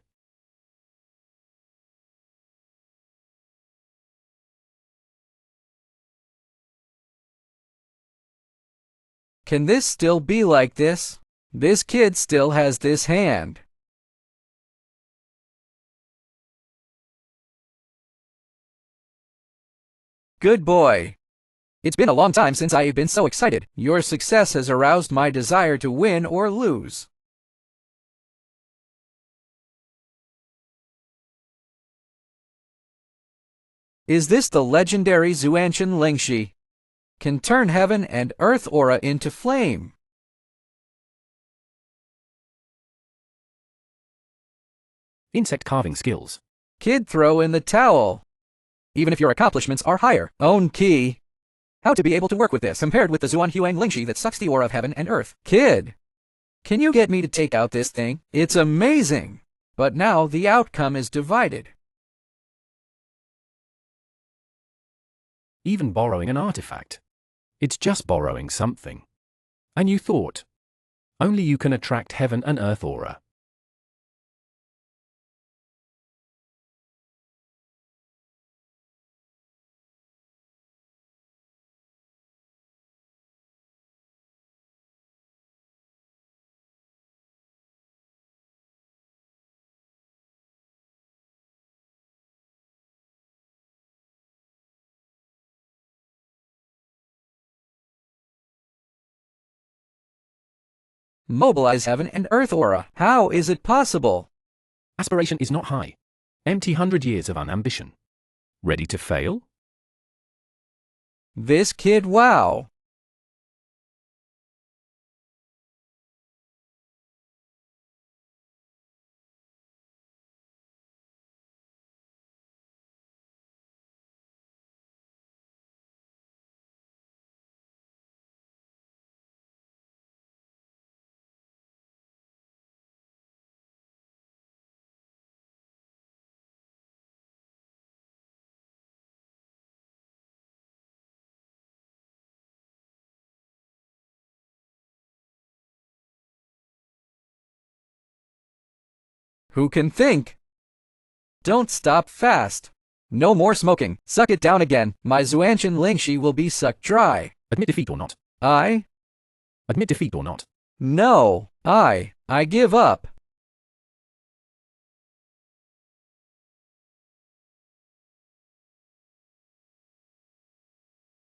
Can this still be like this? This kid still has this hand. Good boy. It's been a long time since I've been so excited. Your success has aroused my desire to win or lose. Is this the legendary Zhuanshan Lingxi? Can turn heaven and earth aura into flame. Insect carving skills. Kid, throw in the towel. Even if your accomplishments are higher. Own key. How to be able to work with this compared with the Zhuanhuang Lingxi that sucks the aura of heaven and earth. Kid, can you get me to take out this thing? It's amazing. But now the outcome is divided. Even borrowing an artifact. It's just borrowing something. A new thought. Only you can attract heaven and earth aura. Mobilize heaven and earth aura. How is it possible? Aspiration is not high. Empty 100 years of unambition. Ready to fail? This kid, wow. Who can think? Don't stop fast. No more smoking. Suck it down again. My Zhuanshan Lingxi will be sucked dry. Admit defeat or not. Admit defeat or not. No. I give up.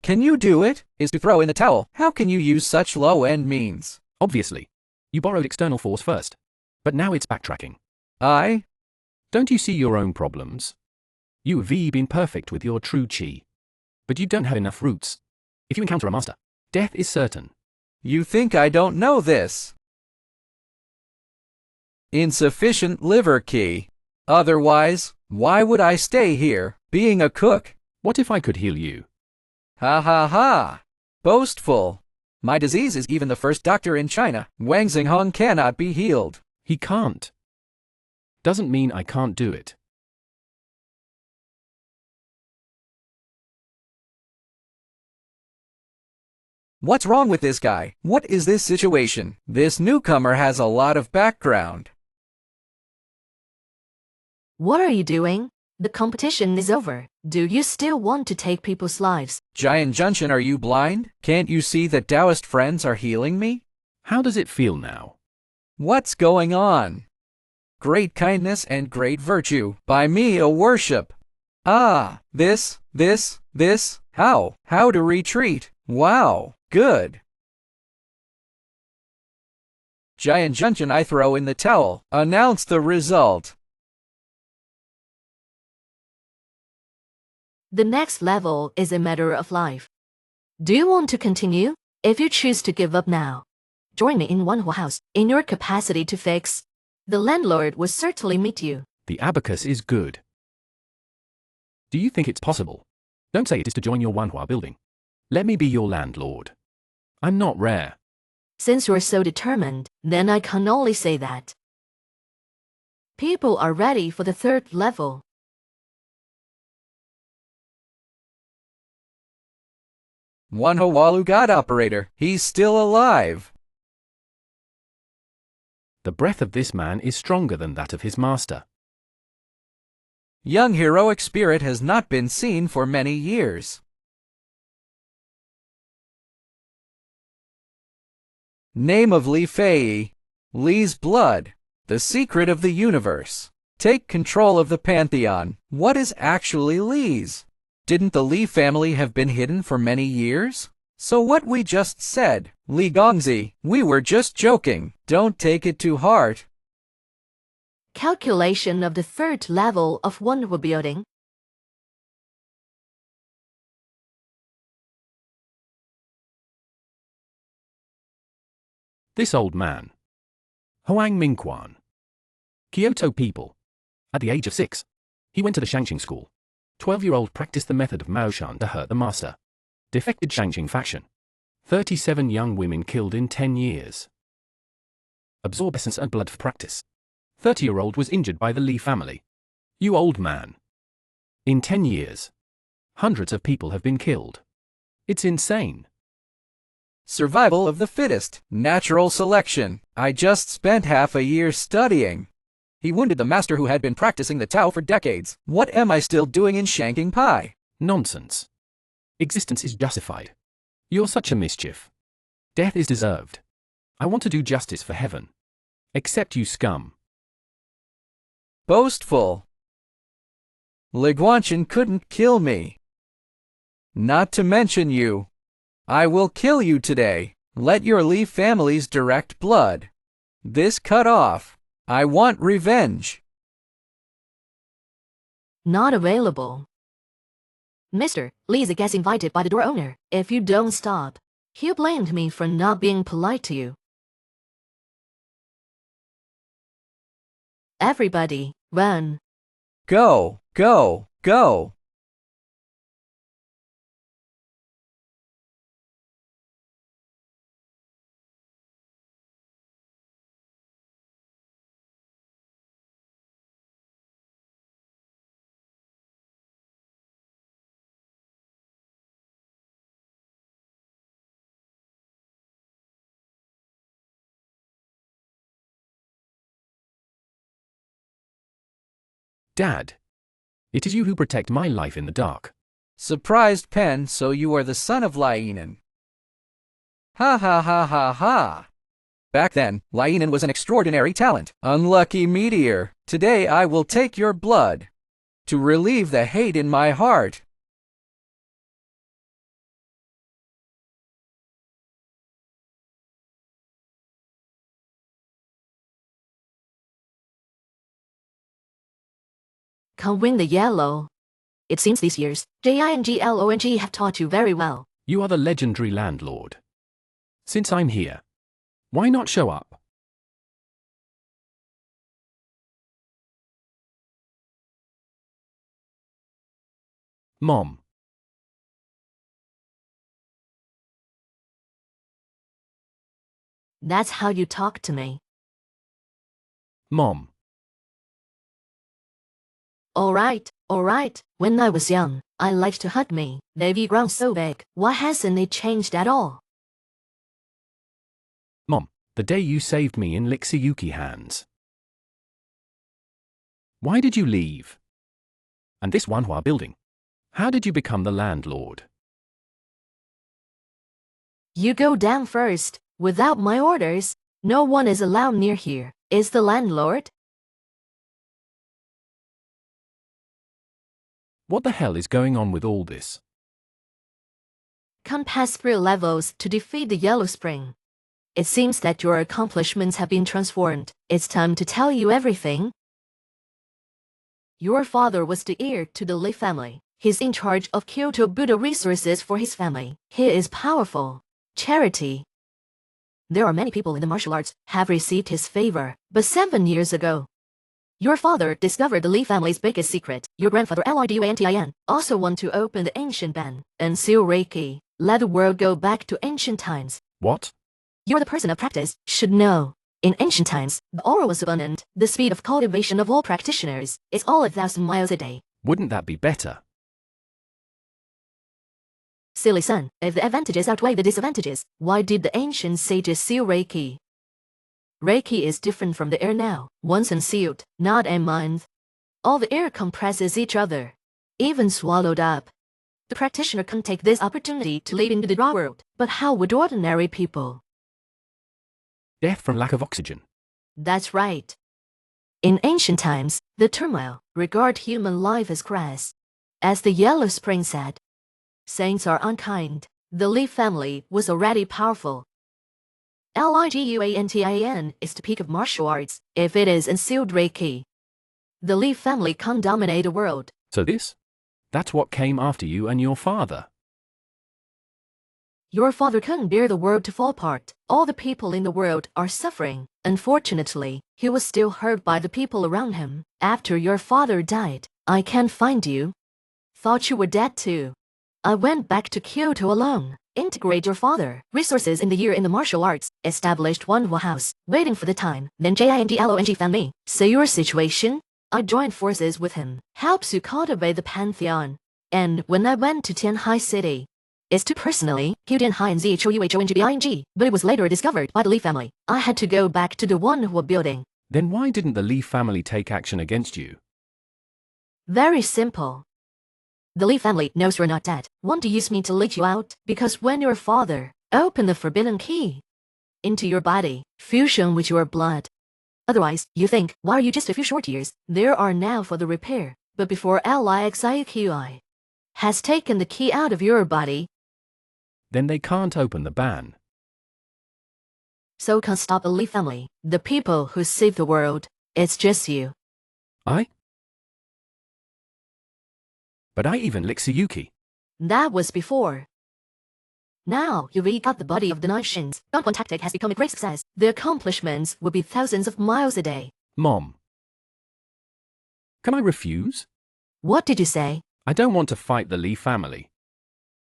Can you do it? Is to throw in the towel. How can you use such low-end means? Obviously. You borrowed external force first. But now it's backtracking. Don't you see your own problems? You have been perfect with your true chi. But you don't have enough roots. If you encounter a master, death is certain. You think I don't know this? Insufficient liver ki. Otherwise, why would I stay here, being a cook? What if I could heal you? Ha ha ha. Boastful. My disease is even the first doctor in China. Wang Xinghong cannot be healed. He can't. Doesn't mean I can't do it. What's wrong with this guy? What is this situation? This newcomer has a lot of background. What are you doing? The competition is over. Do you still want to take people's lives? Giant Junshin, are you blind? Can't you see that Taoist friends are healing me? How does it feel now? What's going on? Great kindness and great virtue. By me a worship. This. How to retreat. Wow, good. Giant Junshin, I throw in the towel. Announce the result. The next level is a matter of life. Do you want to continue? If you choose to give up now, join me in Wanhua House in your capacity to fix. The landlord will certainly meet you. The abacus is good. Do you think it's possible? Don't say it is to join your Wanhua building. Let me be your landlord. I'm not rare. Since you're so determined, then I can only say that. People are ready for the third level. Wanhua God operator, he's still alive. The breath of this man is stronger than that of his master. Young heroic spirit has not been seen for many years. Name of Li Fei. Li's blood. The secret of the universe. Take control of the pantheon. What is actually Li's? Didn't the Li family have been hidden for many years? So what we just said, Li Gongzi, we were just joking. Don't take it to heart. Calculation of the third level of Wanhua building. This old man. Huang Mingquan. Kyoto people. At the age of 6, he went to the Shangqing school. 12-year-old practiced the method of Maoshan to hurt the master. Defected Shangqing faction. 37 young women killed in 10 years. Absorb essence and blood for practice. 30-year-old was injured by the Li family. You old man. In 10 years, hundreds of people have been killed. It's insane. Survival of the fittest. Natural selection. I just spent half a year studying. He wounded the master who had been practicing the Tao for decades. What am I still doing in Shanking Pai? Nonsense. Existence is justified. You're such a mischief. Death is deserved. I want to do justice for heaven. Except you scum. Boastful. Li Guanchen couldn't kill me. Not to mention you. I will kill you today. Let your Li family's direct blood. This cut off. I want revenge. Not available. Mr. Li's a guest invited by the door owner. If you don't stop, he'll blame me for not being polite to you. Everybody, run. Go, go, go. Dad. It is you who protect my life in the dark. Surprised Pen, so you are the son of Lianen. Ha ha ha ha ha. Back then, Lianen was an extraordinary talent. Unlucky meteor. Today I will take your blood. To relieve the hate in my heart. Confronting the Yellow. It seems these years, JINGLONG have taught you very well. You are the legendary landlord. Since I'm here, why not show up? Mom. That's how you talk to me. Mom. Alright. When I was young, I liked to hug me. They've grown so big. Why hasn't it changed at all? Mom, the day you saved me in Lixiyuki hands. Why did you leave? And this Wanhua building? How did you become the landlord? You go down first. Without my orders, no one is allowed near here. Is the landlord? What the hell is going on with all this? Can't pass through levels to defeat the Yellow Spring. It seems that your accomplishments have been transformed. It's time to tell you everything. Your father was the heir to the Lee family. He's in charge of Kyoto Buddha resources for his family. He is powerful. Charity. There are many people in the martial arts have received his favor, but 7 years ago, your father discovered the Lee family's biggest secret. Your grandfather Liduantin also wanted to open the ancient ban and seal Reiki. Let the world go back to ancient times. What? You're the person of practice, should know. In ancient times, the aura was abundant. The speed of cultivation of all practitioners is all 1,000 miles a day. Wouldn't that be better? Silly son, if the advantages outweigh the disadvantages, why did the ancient sages seal Reiki? Reiki is different from the air now. Once unsealed, not a month. All the air compresses each other, even swallowed up. The practitioner can take this opportunity to lead into the raw world, but how would ordinary people? Death from lack of oxygen. That's right. In ancient times, the turmoil regard human life as crass. As the Yellow Spring said, saints are unkind. The Lee family was already powerful. Liguantin is the peak of martial arts. If it is unsealed Reiki, the Lee family can dominate the world. So that's what came after you and your father. Your father couldn't bear the world to fall apart. All the people in the world are suffering. Unfortunately, he was still hurt by the people around him. After your father died, I can't find you. Thought you were dead too. I went back to Kyoto alone. Integrate your father. Resources in the year in the martial arts. Established Wanhua house. Waiting for the time. Then JINGLONG found me. So your situation? I joined forces with him. Helps you cultivate the pantheon. And when I went to Tianhai city, it's too personally, Tianhai and ZHOUHONGBING, but it was later discovered by the Lee family. I had to go back to the Wanhua building. Then why didn't the Lee family take action against you? Very simple. The Lee family knows you're not dead. Want to use me to leak you out? Because when your father opened the forbidden key into your body, fusion with your blood. Otherwise, you think, why are you just a few short years? There are now for the repair. But before LIXIQI has taken the key out of your body, then they can't open the ban. So can stop the Lee family. The people who save the world. It's just you. But I even Lixiyuki. That was before. Now you really got the body of the Nine Shins. Not one tactic has become a great success. The accomplishments will be thousands of miles a day. Mom. Can I refuse? What did you say? I don't want to fight the Lee family.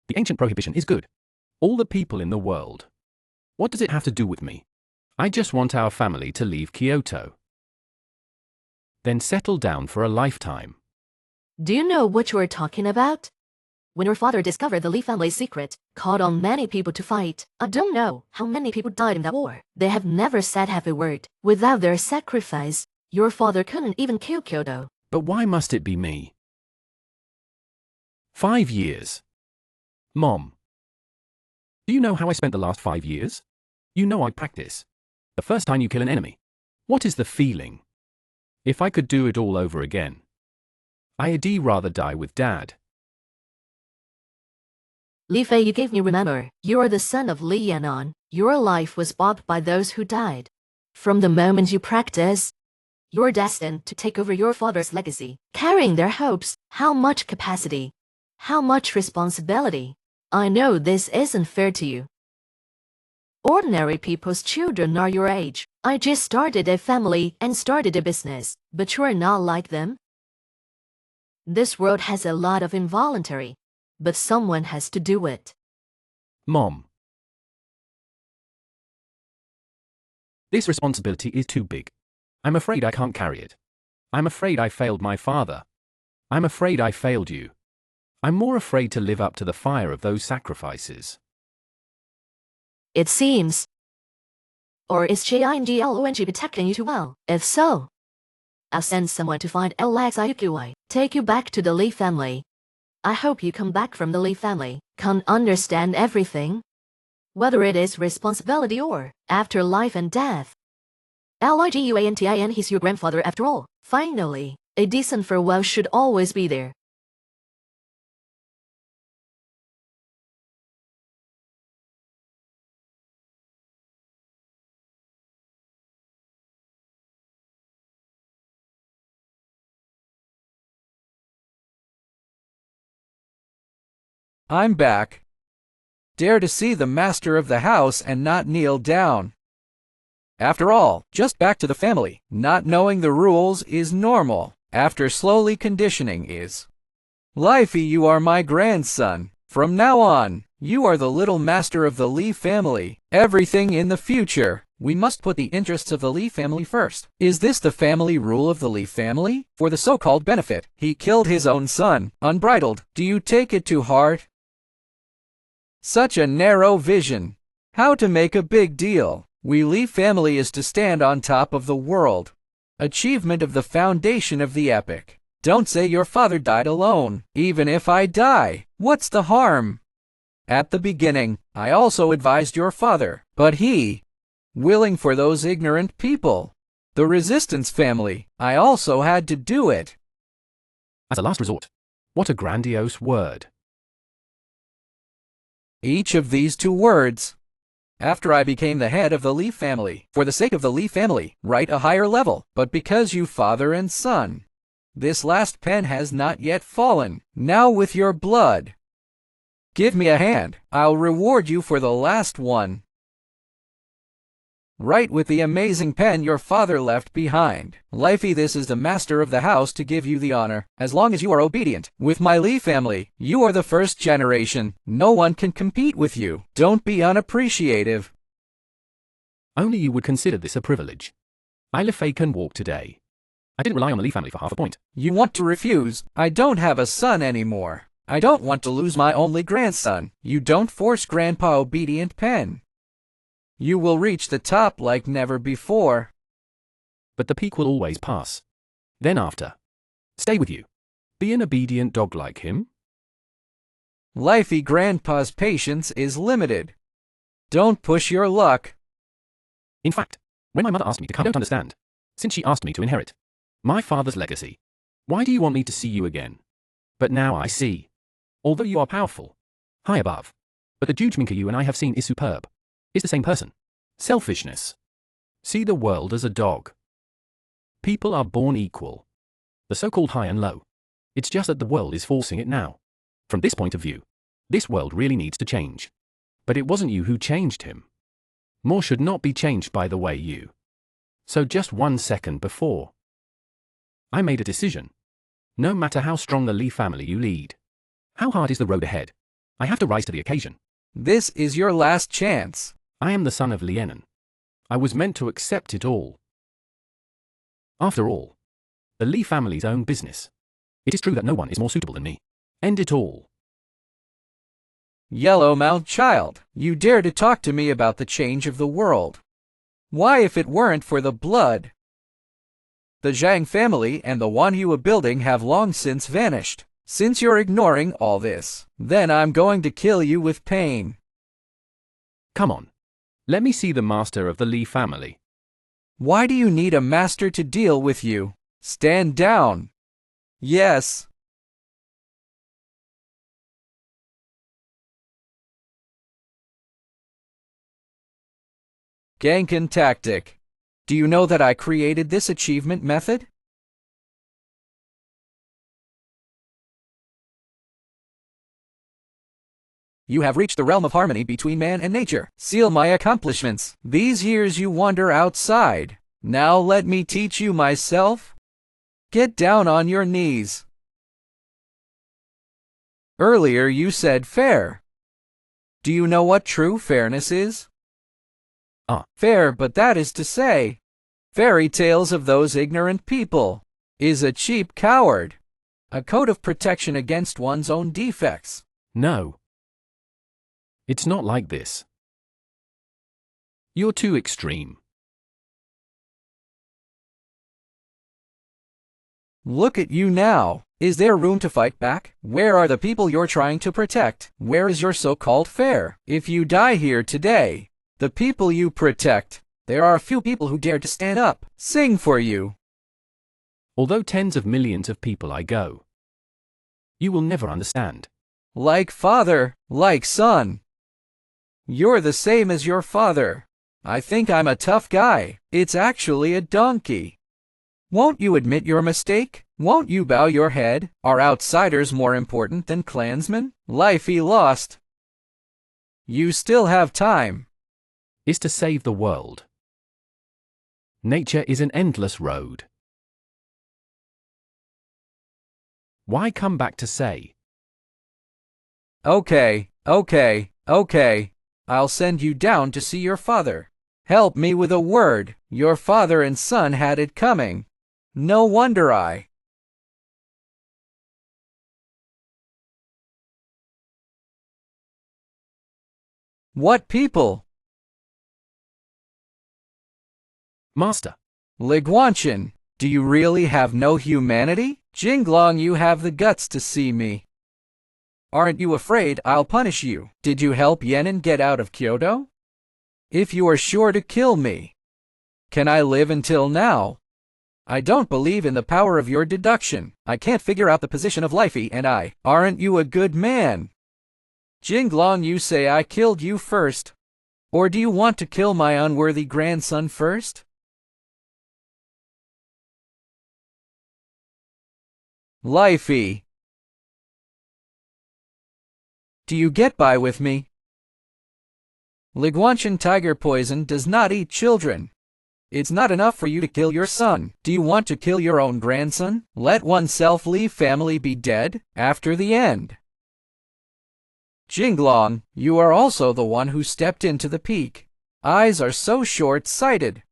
The ancient prohibition is good. All the people in the world. What does it have to do with me? I just want our family to leave Kyoto. Then settle down for a lifetime. Do you know what you are talking about? When your father discovered the Lee family's secret, called on many people to fight, I don't know how many people died in that war. They have never said half a word. Without their sacrifice, your father couldn't even kill Kyoto. But why must it be me? 5 years. Mom. Do you know how I spent the last 5 years? You know I practice. The first time you kill an enemy. What is the feeling? If I could do it all over again, I'd rather die with Dad. Li Fei, you gave me remember, you are the son of Li Yanon. Your life was bought by those who died. From the moment you practice, You're destined to take over your father's legacy, carrying their hopes. How much capacity? How much responsibility? I know this isn't fair to you. Ordinary people's children are your age. I just started a family and started a business, but you're not like them. This world has a lot of involuntary, but someone has to do it. Mom. This responsibility is too big. I'm afraid I can't carry it. I'm afraid I failed my father. I'm afraid I failed you. I'm more afraid to live up to the fire of those sacrifices. It seems. Or is JINGLONG protecting you too well? If so, I'll send someone to find LXIQI, take you back to the Lee family. I hope you come back from the Lee family, can understand everything. Whether it is responsibility or after life and death. LIGUANTIN, he's your grandfather after all. Finally, a decent farewell should always be there. I'm back. Dare to see the master of the house and not kneel down. After all, just back to the family. Not knowing the rules is normal. After slowly conditioning is. Lifey, you are my grandson. From now on, you are the little master of the Lee family. Everything in the future, we must put the interests of the Lee family first. Is this the family rule of the Lee family? For the so-called benefit, he killed his own son, unbridled. Do you take it to heart? Such a narrow vision. How to make a big deal. We Lee family is to stand on top of the world. Achievement of the foundation of the epic. Don't say your father died alone. Even if I die, what's the harm? At the beginning, I also advised your father, but he, willing for those ignorant people. The resistance family, I also had to do it. As a last resort. What a grandiose word. Each of these two words. After I became the head of the Lee family, for the sake of the Lee family, write a higher level, but because you father and son. This last pen has not yet fallen, now with your blood. Give me a hand, I'll reward you for the last one. Write with the amazing pen your father left behind. Lifey, this is the master of the house to give you the honor, as long as you are obedient. With my Lee family, you are the first generation. No one can compete with you. Don't be unappreciative. Only you would consider this a privilege. I Lifei can walk today. I didn't rely on the Lee family for half a point. You want to refuse? I don't have a son anymore. I don't want to lose my only grandson. You don't force Grandpa obedient pen. You will reach the top like never before. But the peak will always pass. Then after. Stay with you. Be an obedient dog like him. Lifey, Grandpa's patience is limited. Don't push your luck. In fact, when my mother asked me to come, I don't understand. Since she asked me to inherit my father's legacy. Why do you want me to see you again? But now I see. Although you are powerful, high above, but the Zhuge you and I have seen is superb. Is the same person. Selfishness. See the world as a dog. People are born equal. The so-called high and low. It's just that the world is forcing it now. From this point of view, this world really needs to change. But it wasn't you who changed him. More should not be changed by the way you. So just 1 second before. I made a decision. No matter how strong the Lee family you lead. How hard is the road ahead? I have to rise to the occasion. This is your last chance. I am the son of Lienen. I was meant to accept it all. After all, the Lee family's own business. It is true that no one is more suitable than me. End it all. Yellow-mouthed child, you dare to talk to me about the change of the world. Why, if it weren't for the blood? The Zhang family and the Wanhua building have long since vanished. Since you're ignoring all this, then I'm going to kill you with pain. Come on. Let me see the master of the Lee family. Why do you need a master to deal with you? Stand down. Yes. Ganken tactic. Do you know that I created this achievement method? You have reached the realm of harmony between man and nature. Seal my accomplishments. These years you wander outside. Now let me teach you myself. Get down on your knees. Earlier you said fair. Do you know what true fairness is? Fair, but that is to say, fairy tales of those ignorant people, is a cheap coward. A code of protection against one's own defects. No. It's not like this. You're too extreme. Look at you now. Is there room to fight back? Where are the people you're trying to protect? Where is your so-called fair? If you die here today, the people you protect, there are a few people who dare to stand up, sing for you. Although tens of millions of people I go, you will never understand. Like father, like son. You're the same as your father. I think I'm a tough guy. It's actually a donkey. Won't you admit your mistake? Won't you bow your head? Are outsiders more important than clansmen? Life he lost. You still have time. Is to save the world. Nature is an endless road. Why come back to say? Okay. I'll send you down to see your father. Help me with a word. Your father and son had it coming. No wonder I. What people? Master. Liguanshan, do you really have no humanity? Jinglong, you have the guts to see me. Aren't you afraid I'll punish you? Did you help Yenin get out of Kyoto? If you are sure to kill me, can I live until now? I don't believe in the power of your deduction. I can't figure out the position of Lifey and I. Aren't you a good man? Jinglong, you say I killed you first. Or do you want to kill my unworthy grandson first? Lifey. Do you get by with me? Liguanshan tiger poison does not eat children. It's not enough for you to kill your son. Do you want to kill your own grandson? Let oneself leave family be dead after the end. Jinglong, you are also the one who stepped into the peak. Eyes are so short-sighted.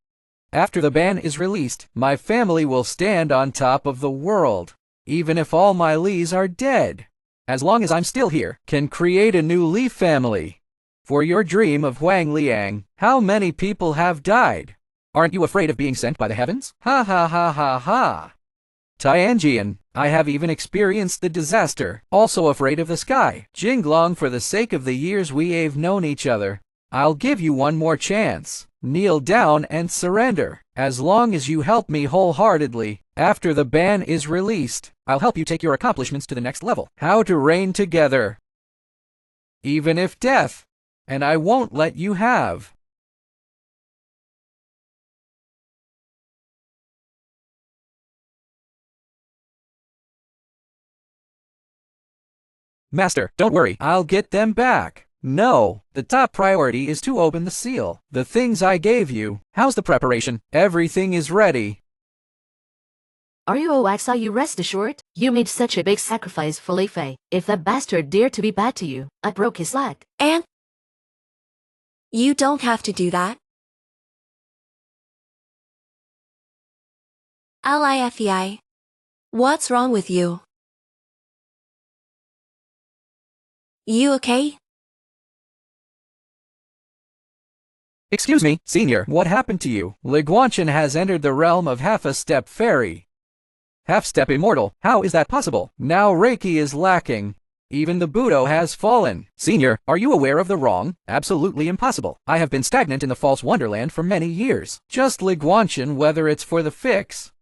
After the ban is released, my family will stand on top of the world, even if all my Lees are dead. As long as I'm still here, can create a new Li family. For your dream of Huang Liang, how many people have died? Aren't you afraid of being sent by the heavens? Ha ha ha ha ha. Tianjian, I have even experienced the disaster, also afraid of the sky. Jinglong, for the sake of the years we have known each other, I'll give you one more chance. Kneel down and surrender. As long as you help me wholeheartedly, after the ban is released, I'll help you take your accomplishments to the next level. How to reign together. Even if death, and I won't let you have. Master, don't worry, I'll get them back. No, the top priority is to open the seal. The things I gave you. How's the preparation? Everything is ready. Are you Oaxa? You rest assured? You made such a big sacrifice for Li Fei. If that bastard dared to be bad to you, I broke his leg. And you don't have to do that. Lifei. What's wrong with you? You okay? Excuse me, senior, what happened to you? Liguanshan has entered the realm of half-a-step fairy. Half-step immortal, how is that possible? Now Reiki is lacking. Even the Budo has fallen. Senior, are you aware of the wrong? Absolutely impossible. I have been stagnant in the false wonderland for many years. Just Liguanshan, whether it's for the fix,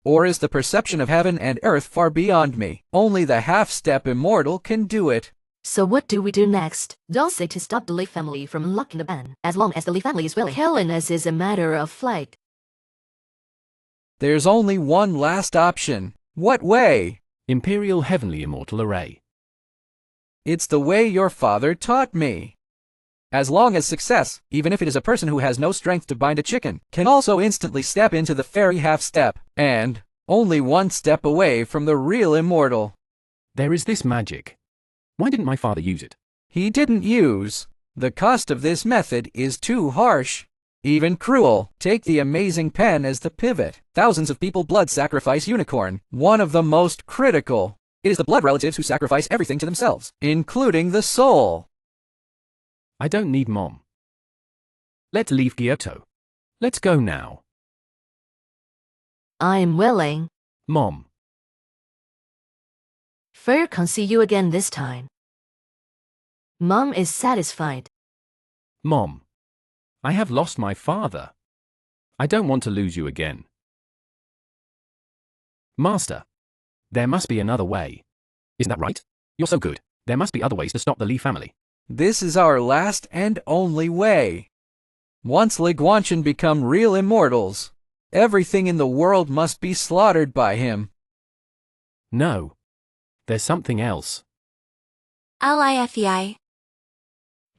or is the perception of heaven and earth far beyond me. Only the half-step immortal can do it. So what do we do next? Don't say to stop the Li family from unlocking the ban. As long as the Li family is willing, killing us is a matter of flight. There's only one last option. What way? Imperial Heavenly Immortal Array. It's the way your father taught me. As long as success, even if it is a person who has no strength to bind a chicken, can also instantly step into the fairy half-step, and only one step away from the real immortal. There is this magic. Why didn't my father use it? He didn't use. The cost of this method is too harsh. Even cruel. Take the amazing pen as the pivot. Thousands of people blood sacrifice unicorn, one of the most critical. It is the blood relatives who sacrifice everything to themselves, including the soul. I don't need Mom. Let's leave Kyoto. Let's go now. I'm willing. Mom. Fair can see you again this time. Mom is satisfied. Mom. I have lost my father. I don't want to lose you again. Master. There must be another way. Isn't that right? You're so good. There must be other ways to stop the Li family. This is our last and only way. Once Li Guanchen become real immortals, everything in the world must be slaughtered by him. No. There's something else. LIFEI.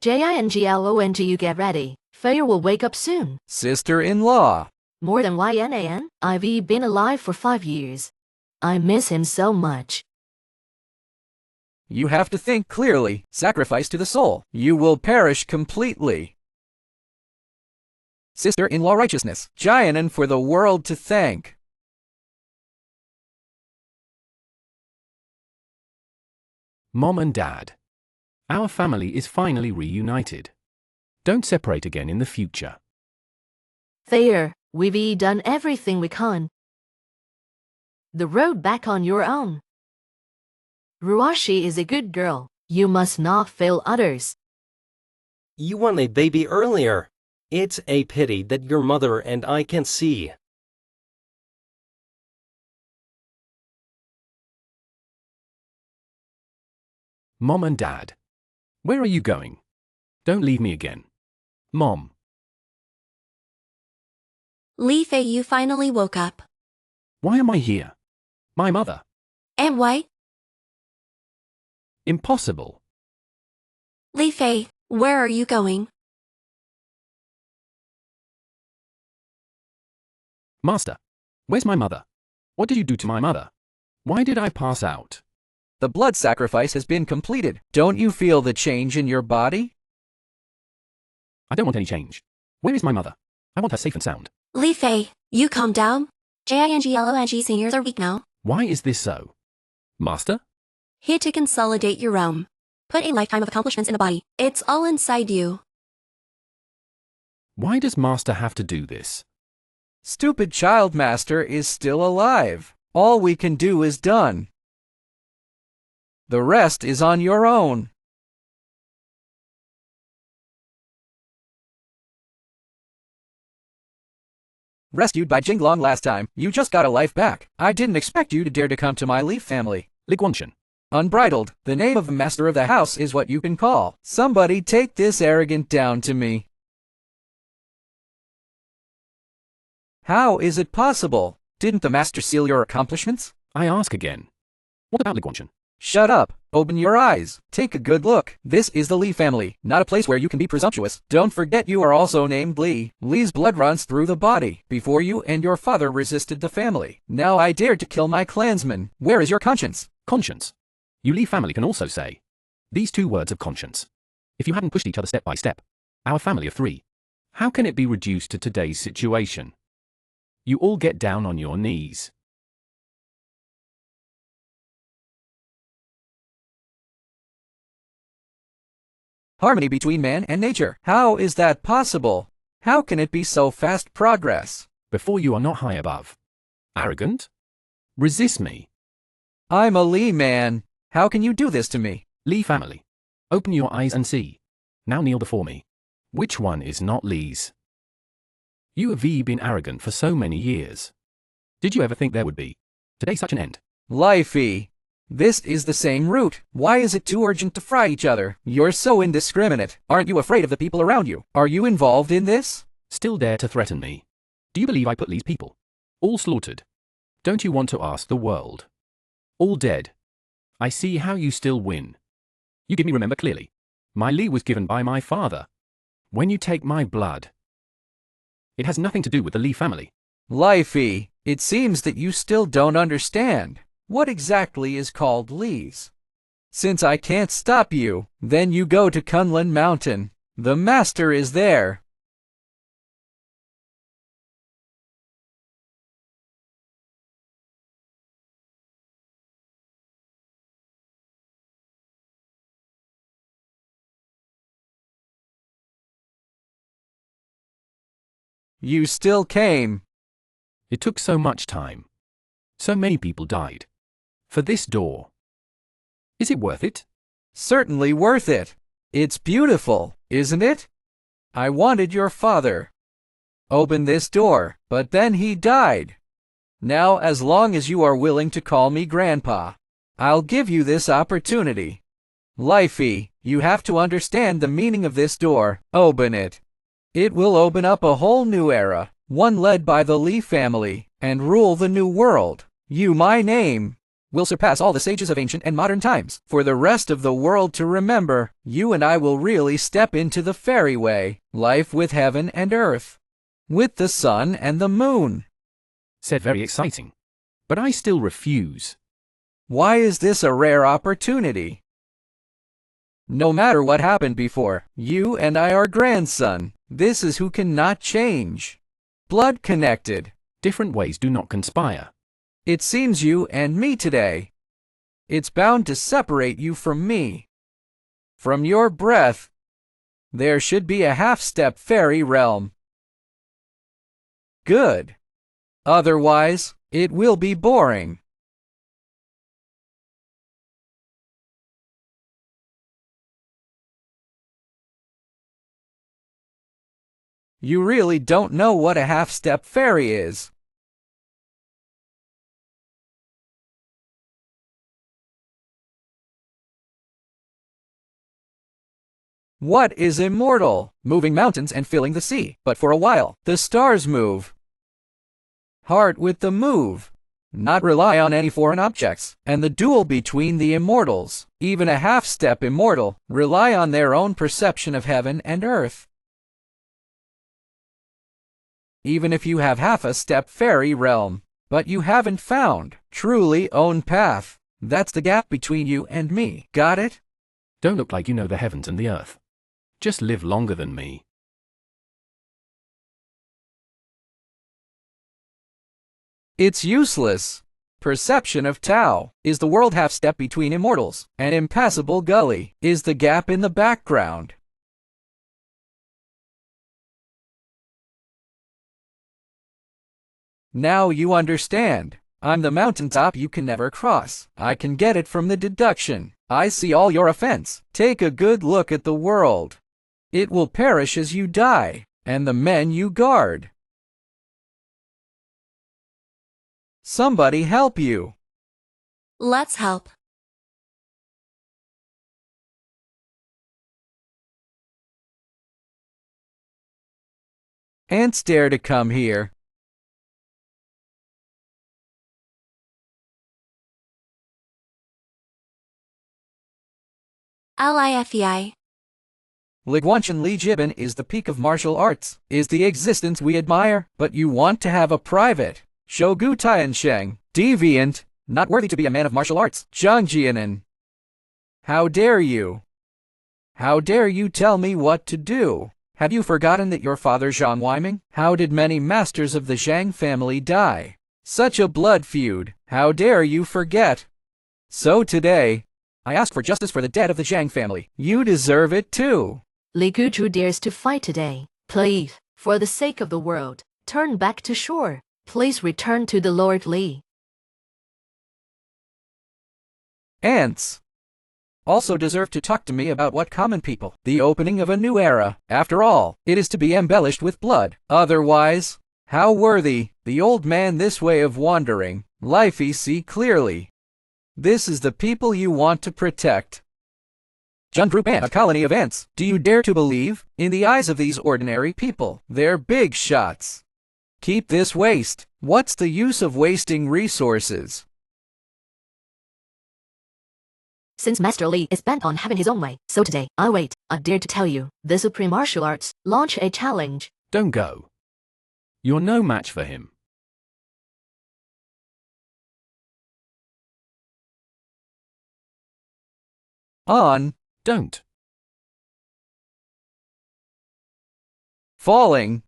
JINGLONG, you get ready. Faye will wake up soon. Sister-in-law. More than YNAN, I've been alive for 5 years. I miss him so much. You have to think clearly. Sacrifice to the soul. You will perish completely. Sister-in-law righteousness. Jianan for the world to thank. Mom and Dad. Our family is finally reunited. Don't separate again in the future. Thayer, we've done everything we can. The road back on your own. Ruashi is a good girl. You must not fail others. You want a baby earlier. It's a pity that your mother and I can see. Mom and Dad. Where are you going? Don't leave me again. Mom. Li Fei, you finally woke up. Why am I here? My mother. And why? Impossible. Li Fei, where are you going? Master. Where's my mother? What did you do to my mother? Why did I pass out? The blood sacrifice has been completed. Don't you feel the change in your body? I don't want any change. Where is my mother? I want her safe and sound. Li Fei, you calm down. JINGLONG seniors are weak now. Why is this so? Master? Here to consolidate your realm. Put a lifetime of accomplishments in a body. It's all inside you. Why does Master have to do this? Stupid child master is still alive. All we can do is done. The rest is on your own. Rescued by Jinglong last time, you just got a life back. I didn't expect you to dare to come to my Leaf family. Li Guanchen. Unbridled, the name of the master of the house is what you can call. Somebody take this arrogant down to me. How is it possible? Didn't the master seal your accomplishments? I ask again. What about Li Guanchen? Shut up. Open your eyes. Take a good look. This is the Li family, not a place where you can be presumptuous. Don't forget you are also named Li. Li's blood runs through the body. Before you and your father resisted the family. Now I dare to kill my clansmen. Where is your conscience? Conscience. You Li family can also say these two words of conscience. If you hadn't pushed each other step by step, our family of 3, how can it be reduced to today's situation? You all get down on your knees. Harmony between man and nature. How is that possible? How can it be so fast progress? Before you are not high above. Arrogant? Resist me. I'm a Li man. How can you do this to me? Li family. Open your eyes and see. Now kneel before me. Which one is not Li's? You have been arrogant for so many years. Did you ever think there would be today such an end? Lifey. This is the same route. Why is it too urgent to fry each other? You're so indiscriminate. Aren't you afraid of the people around you? Are you involved in this? Still dare to threaten me? Do you believe I put Li's people All slaughtered. Don't you want to ask the world? All dead. I see how you still win. You give me remember clearly. My Li was given by my father. When you take my blood, it has nothing to do with the Li family. Lifey, it seems that you still don't understand. What exactly is called Li's? Since I can't stop you, then you go to Kunlun Mountain. The master is there. You still came. It took so much time. So many people died. For this door. Is it worth it? Certainly worth it. It's beautiful, isn't it? I wanted your father. Open this door, but then he died. Now, as long as you are willing to call me Grandpa, I'll give you this opportunity. Lifey, you have to understand the meaning of this door. Open it. It will open up a whole new era, one led by the Li family, and rule the new world. You, my name, will surpass all the sages of ancient and modern times. For the rest of the world to remember, you and I will really step into the fairy way, life with heaven and earth, with the sun and the moon. Said very exciting. But I still refuse. Why is this a rare opportunity? No matter what happened before, you and I are grandson. This is who cannot change. Blood connected. Different ways do not conspire. It seems you and me today. It's bound to separate you from me. From your breath. There should be a half-step fairy realm. Good. Otherwise, it will be boring. You really don't know what a half-step fairy is. What is immortal? Moving mountains and filling the sea. But for a while, the stars move. Heart with the move. Not rely on any foreign objects. And the duel between the immortals, even a half-step immortal, rely on their own perception of heaven and earth. Even if you have half a step fairy realm, but you haven't found truly own path. That's the gap between you and me. Got it? Don't look like you know the heavens and the earth. Just live longer than me. It's useless. Perception of Tao is the world half-step between immortals. An impassable gully is the gap in the background. Now you understand. I'm the mountaintop you can never cross. I can get it from the deduction. I see all your offense. Take a good look at the world. It will perish as you die, and the men you guard. Somebody help you. Let's help. Ants dare to come here. LIFEI. Liguanshan Li Jiban is the peak of martial arts, is the existence we admire, but you want to have a private. Shogu Tiansheng, deviant, not worthy to be a man of martial arts. Zhangjianan. How dare you? How dare you tell me what to do? Have you forgotten that your father Zhang Weiming? How did many masters of the Zhang family die? Such a blood feud. How dare you forget? So today, I ask for justice for the dead of the Zhang family. You deserve it too. Li Guju dares to fight today. Please, for the sake of the world, turn back to shore. Please return to the Lord Li. Ants also deserve to talk to me about what common people, the opening of a new era. After all, it is to be embellished with blood. Otherwise, how worthy, the old man this way of wandering. Lifey, see clearly. This is the people you want to protect. Jun Group Ant, a colony of ants. Do you dare to believe? In the eyes of these ordinary people, they're big shots. Keep this waste. What's the use of wasting resources? Since Master Li is bent on having his own way, so today, I dare to tell you, the Supreme Martial Arts launch a challenge. Don't go. You're no match for him. On. Don't. Falling.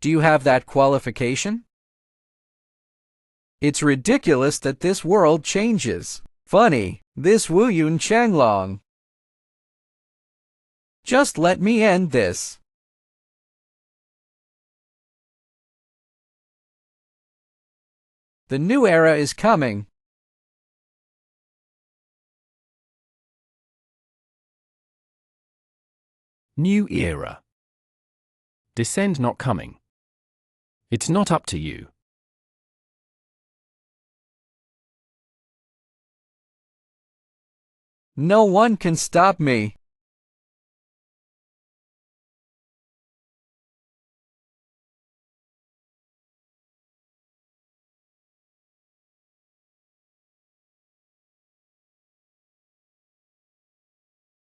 Do you have that qualification? It's ridiculous that this world changes. Funny, this Wu Yun Changlong. Just let me end this. The new era is coming. New era. Descend not coming. It's not up to you. No one can stop me.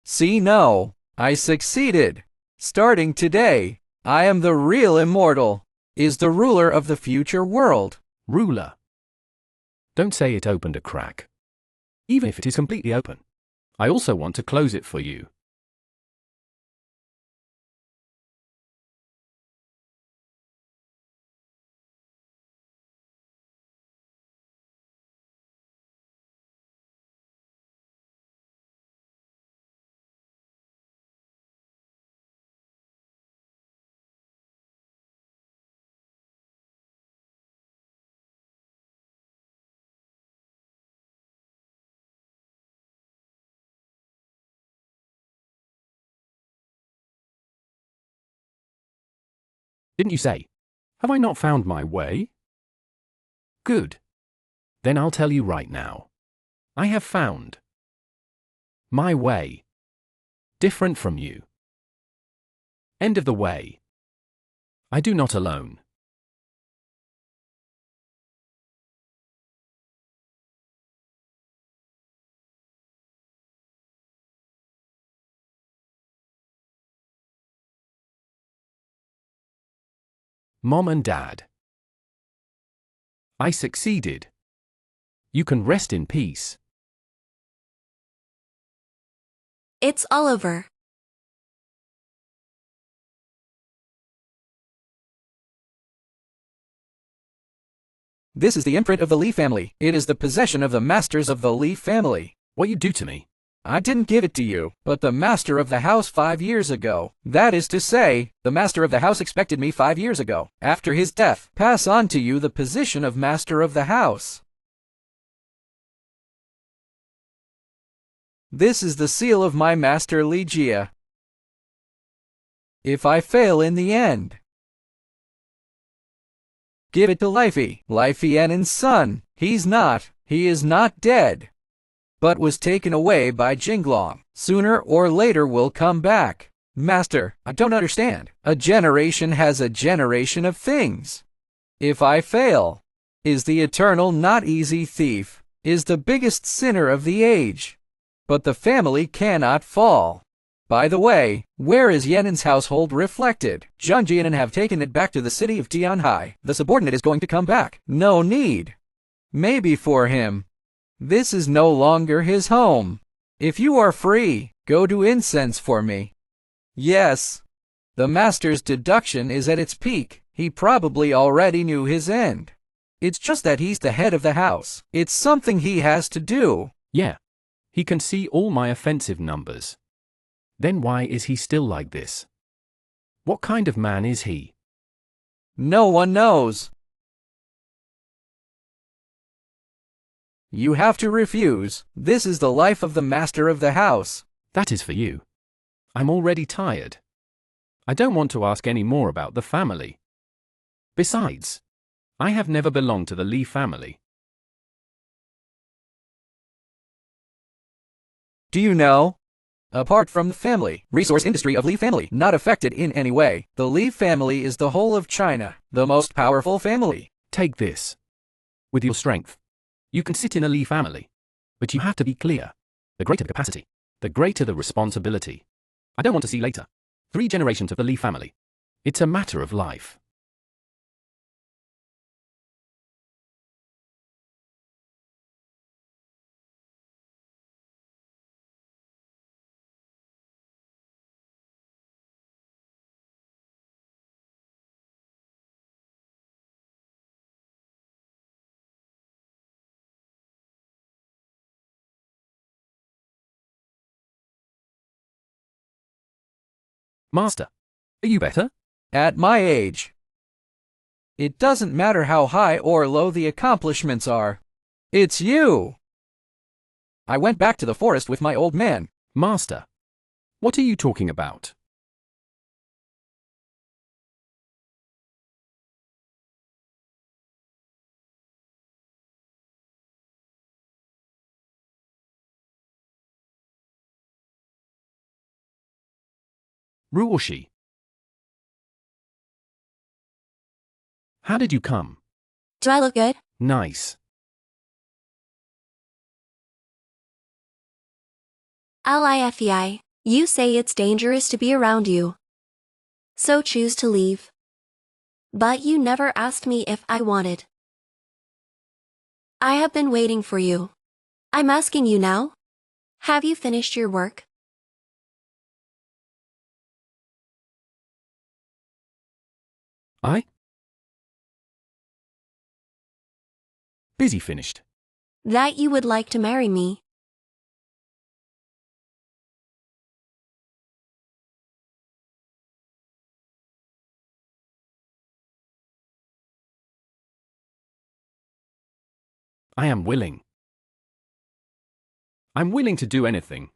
See, no, I succeeded. Starting today, I am the real immortal, is the ruler of the future world. Ruler. Don't say it opened a crack. Even if it is completely open. I also want to close it for you. Didn't you say? Have I not found my way? Good. Then I'll tell you right now. I have found my way. Different from you. End of the way. I do not alone. Mom and Dad. I succeeded. You can rest in peace. It's all over. This is the imprint of the Li family. It is the possession of the masters of the Li family. What you do to me? I didn't give it to you, but the master of the house 5 years ago. That is to say, the master of the house expected me 5 years ago, after his death, pass on to you the position of master of the house. This is the seal of my master Li Jia. If I fail in the end, give it to Lifey, Yan'an's son. He is not dead, but was taken away by Jinglong. Sooner or later will come back. Master, I don't understand. A generation has a generation of things. If I fail, is the eternal not easy thief, is the biggest sinner of the age. But the family cannot fall. By the way, where is Yan'an's household reflected? Zhuge and have taken it back to the city of Tianhai. The subordinate is going to come back. No need. Maybe for him. This is no longer his home. If you are free, go do incense for me. Yes. The master's deduction is at its peak. He probably already knew his end. It's just that he's the head of the house. It's something he has to do. Yeah. He can see all my offensive numbers. Then why is he still like this? What kind of man is he? No one knows. You have to refuse. This is the life of the master of the house. That is for you. I'm already tired. I don't want to ask any more about the family. Besides, I have never belonged to the Li family. Do you know? Apart from the family, resource industry of Li family, not affected in any way. The Li family is the whole of China, the most powerful family. Take this. With your strength, you can sit in a Li family. But you have to be clear. The greater the capacity, the greater the responsibility. I don't want to see later 3 generations of the Li family. It's a matter of life. Master, are you better? At my age, it doesn't matter how high or low the accomplishments are. It's you! I went back to the forest with my old man. Master, what are you talking about? Ruoshi. How did you come? Do I look good? Nice. LIFEI, you say it's dangerous to be around you. So choose to leave. But you never asked me if I wanted. I have been waiting for you. I'm asking you now. Have you finished your work? Busy finished. That you would like to marry me. I am willing. I'm willing to do anything.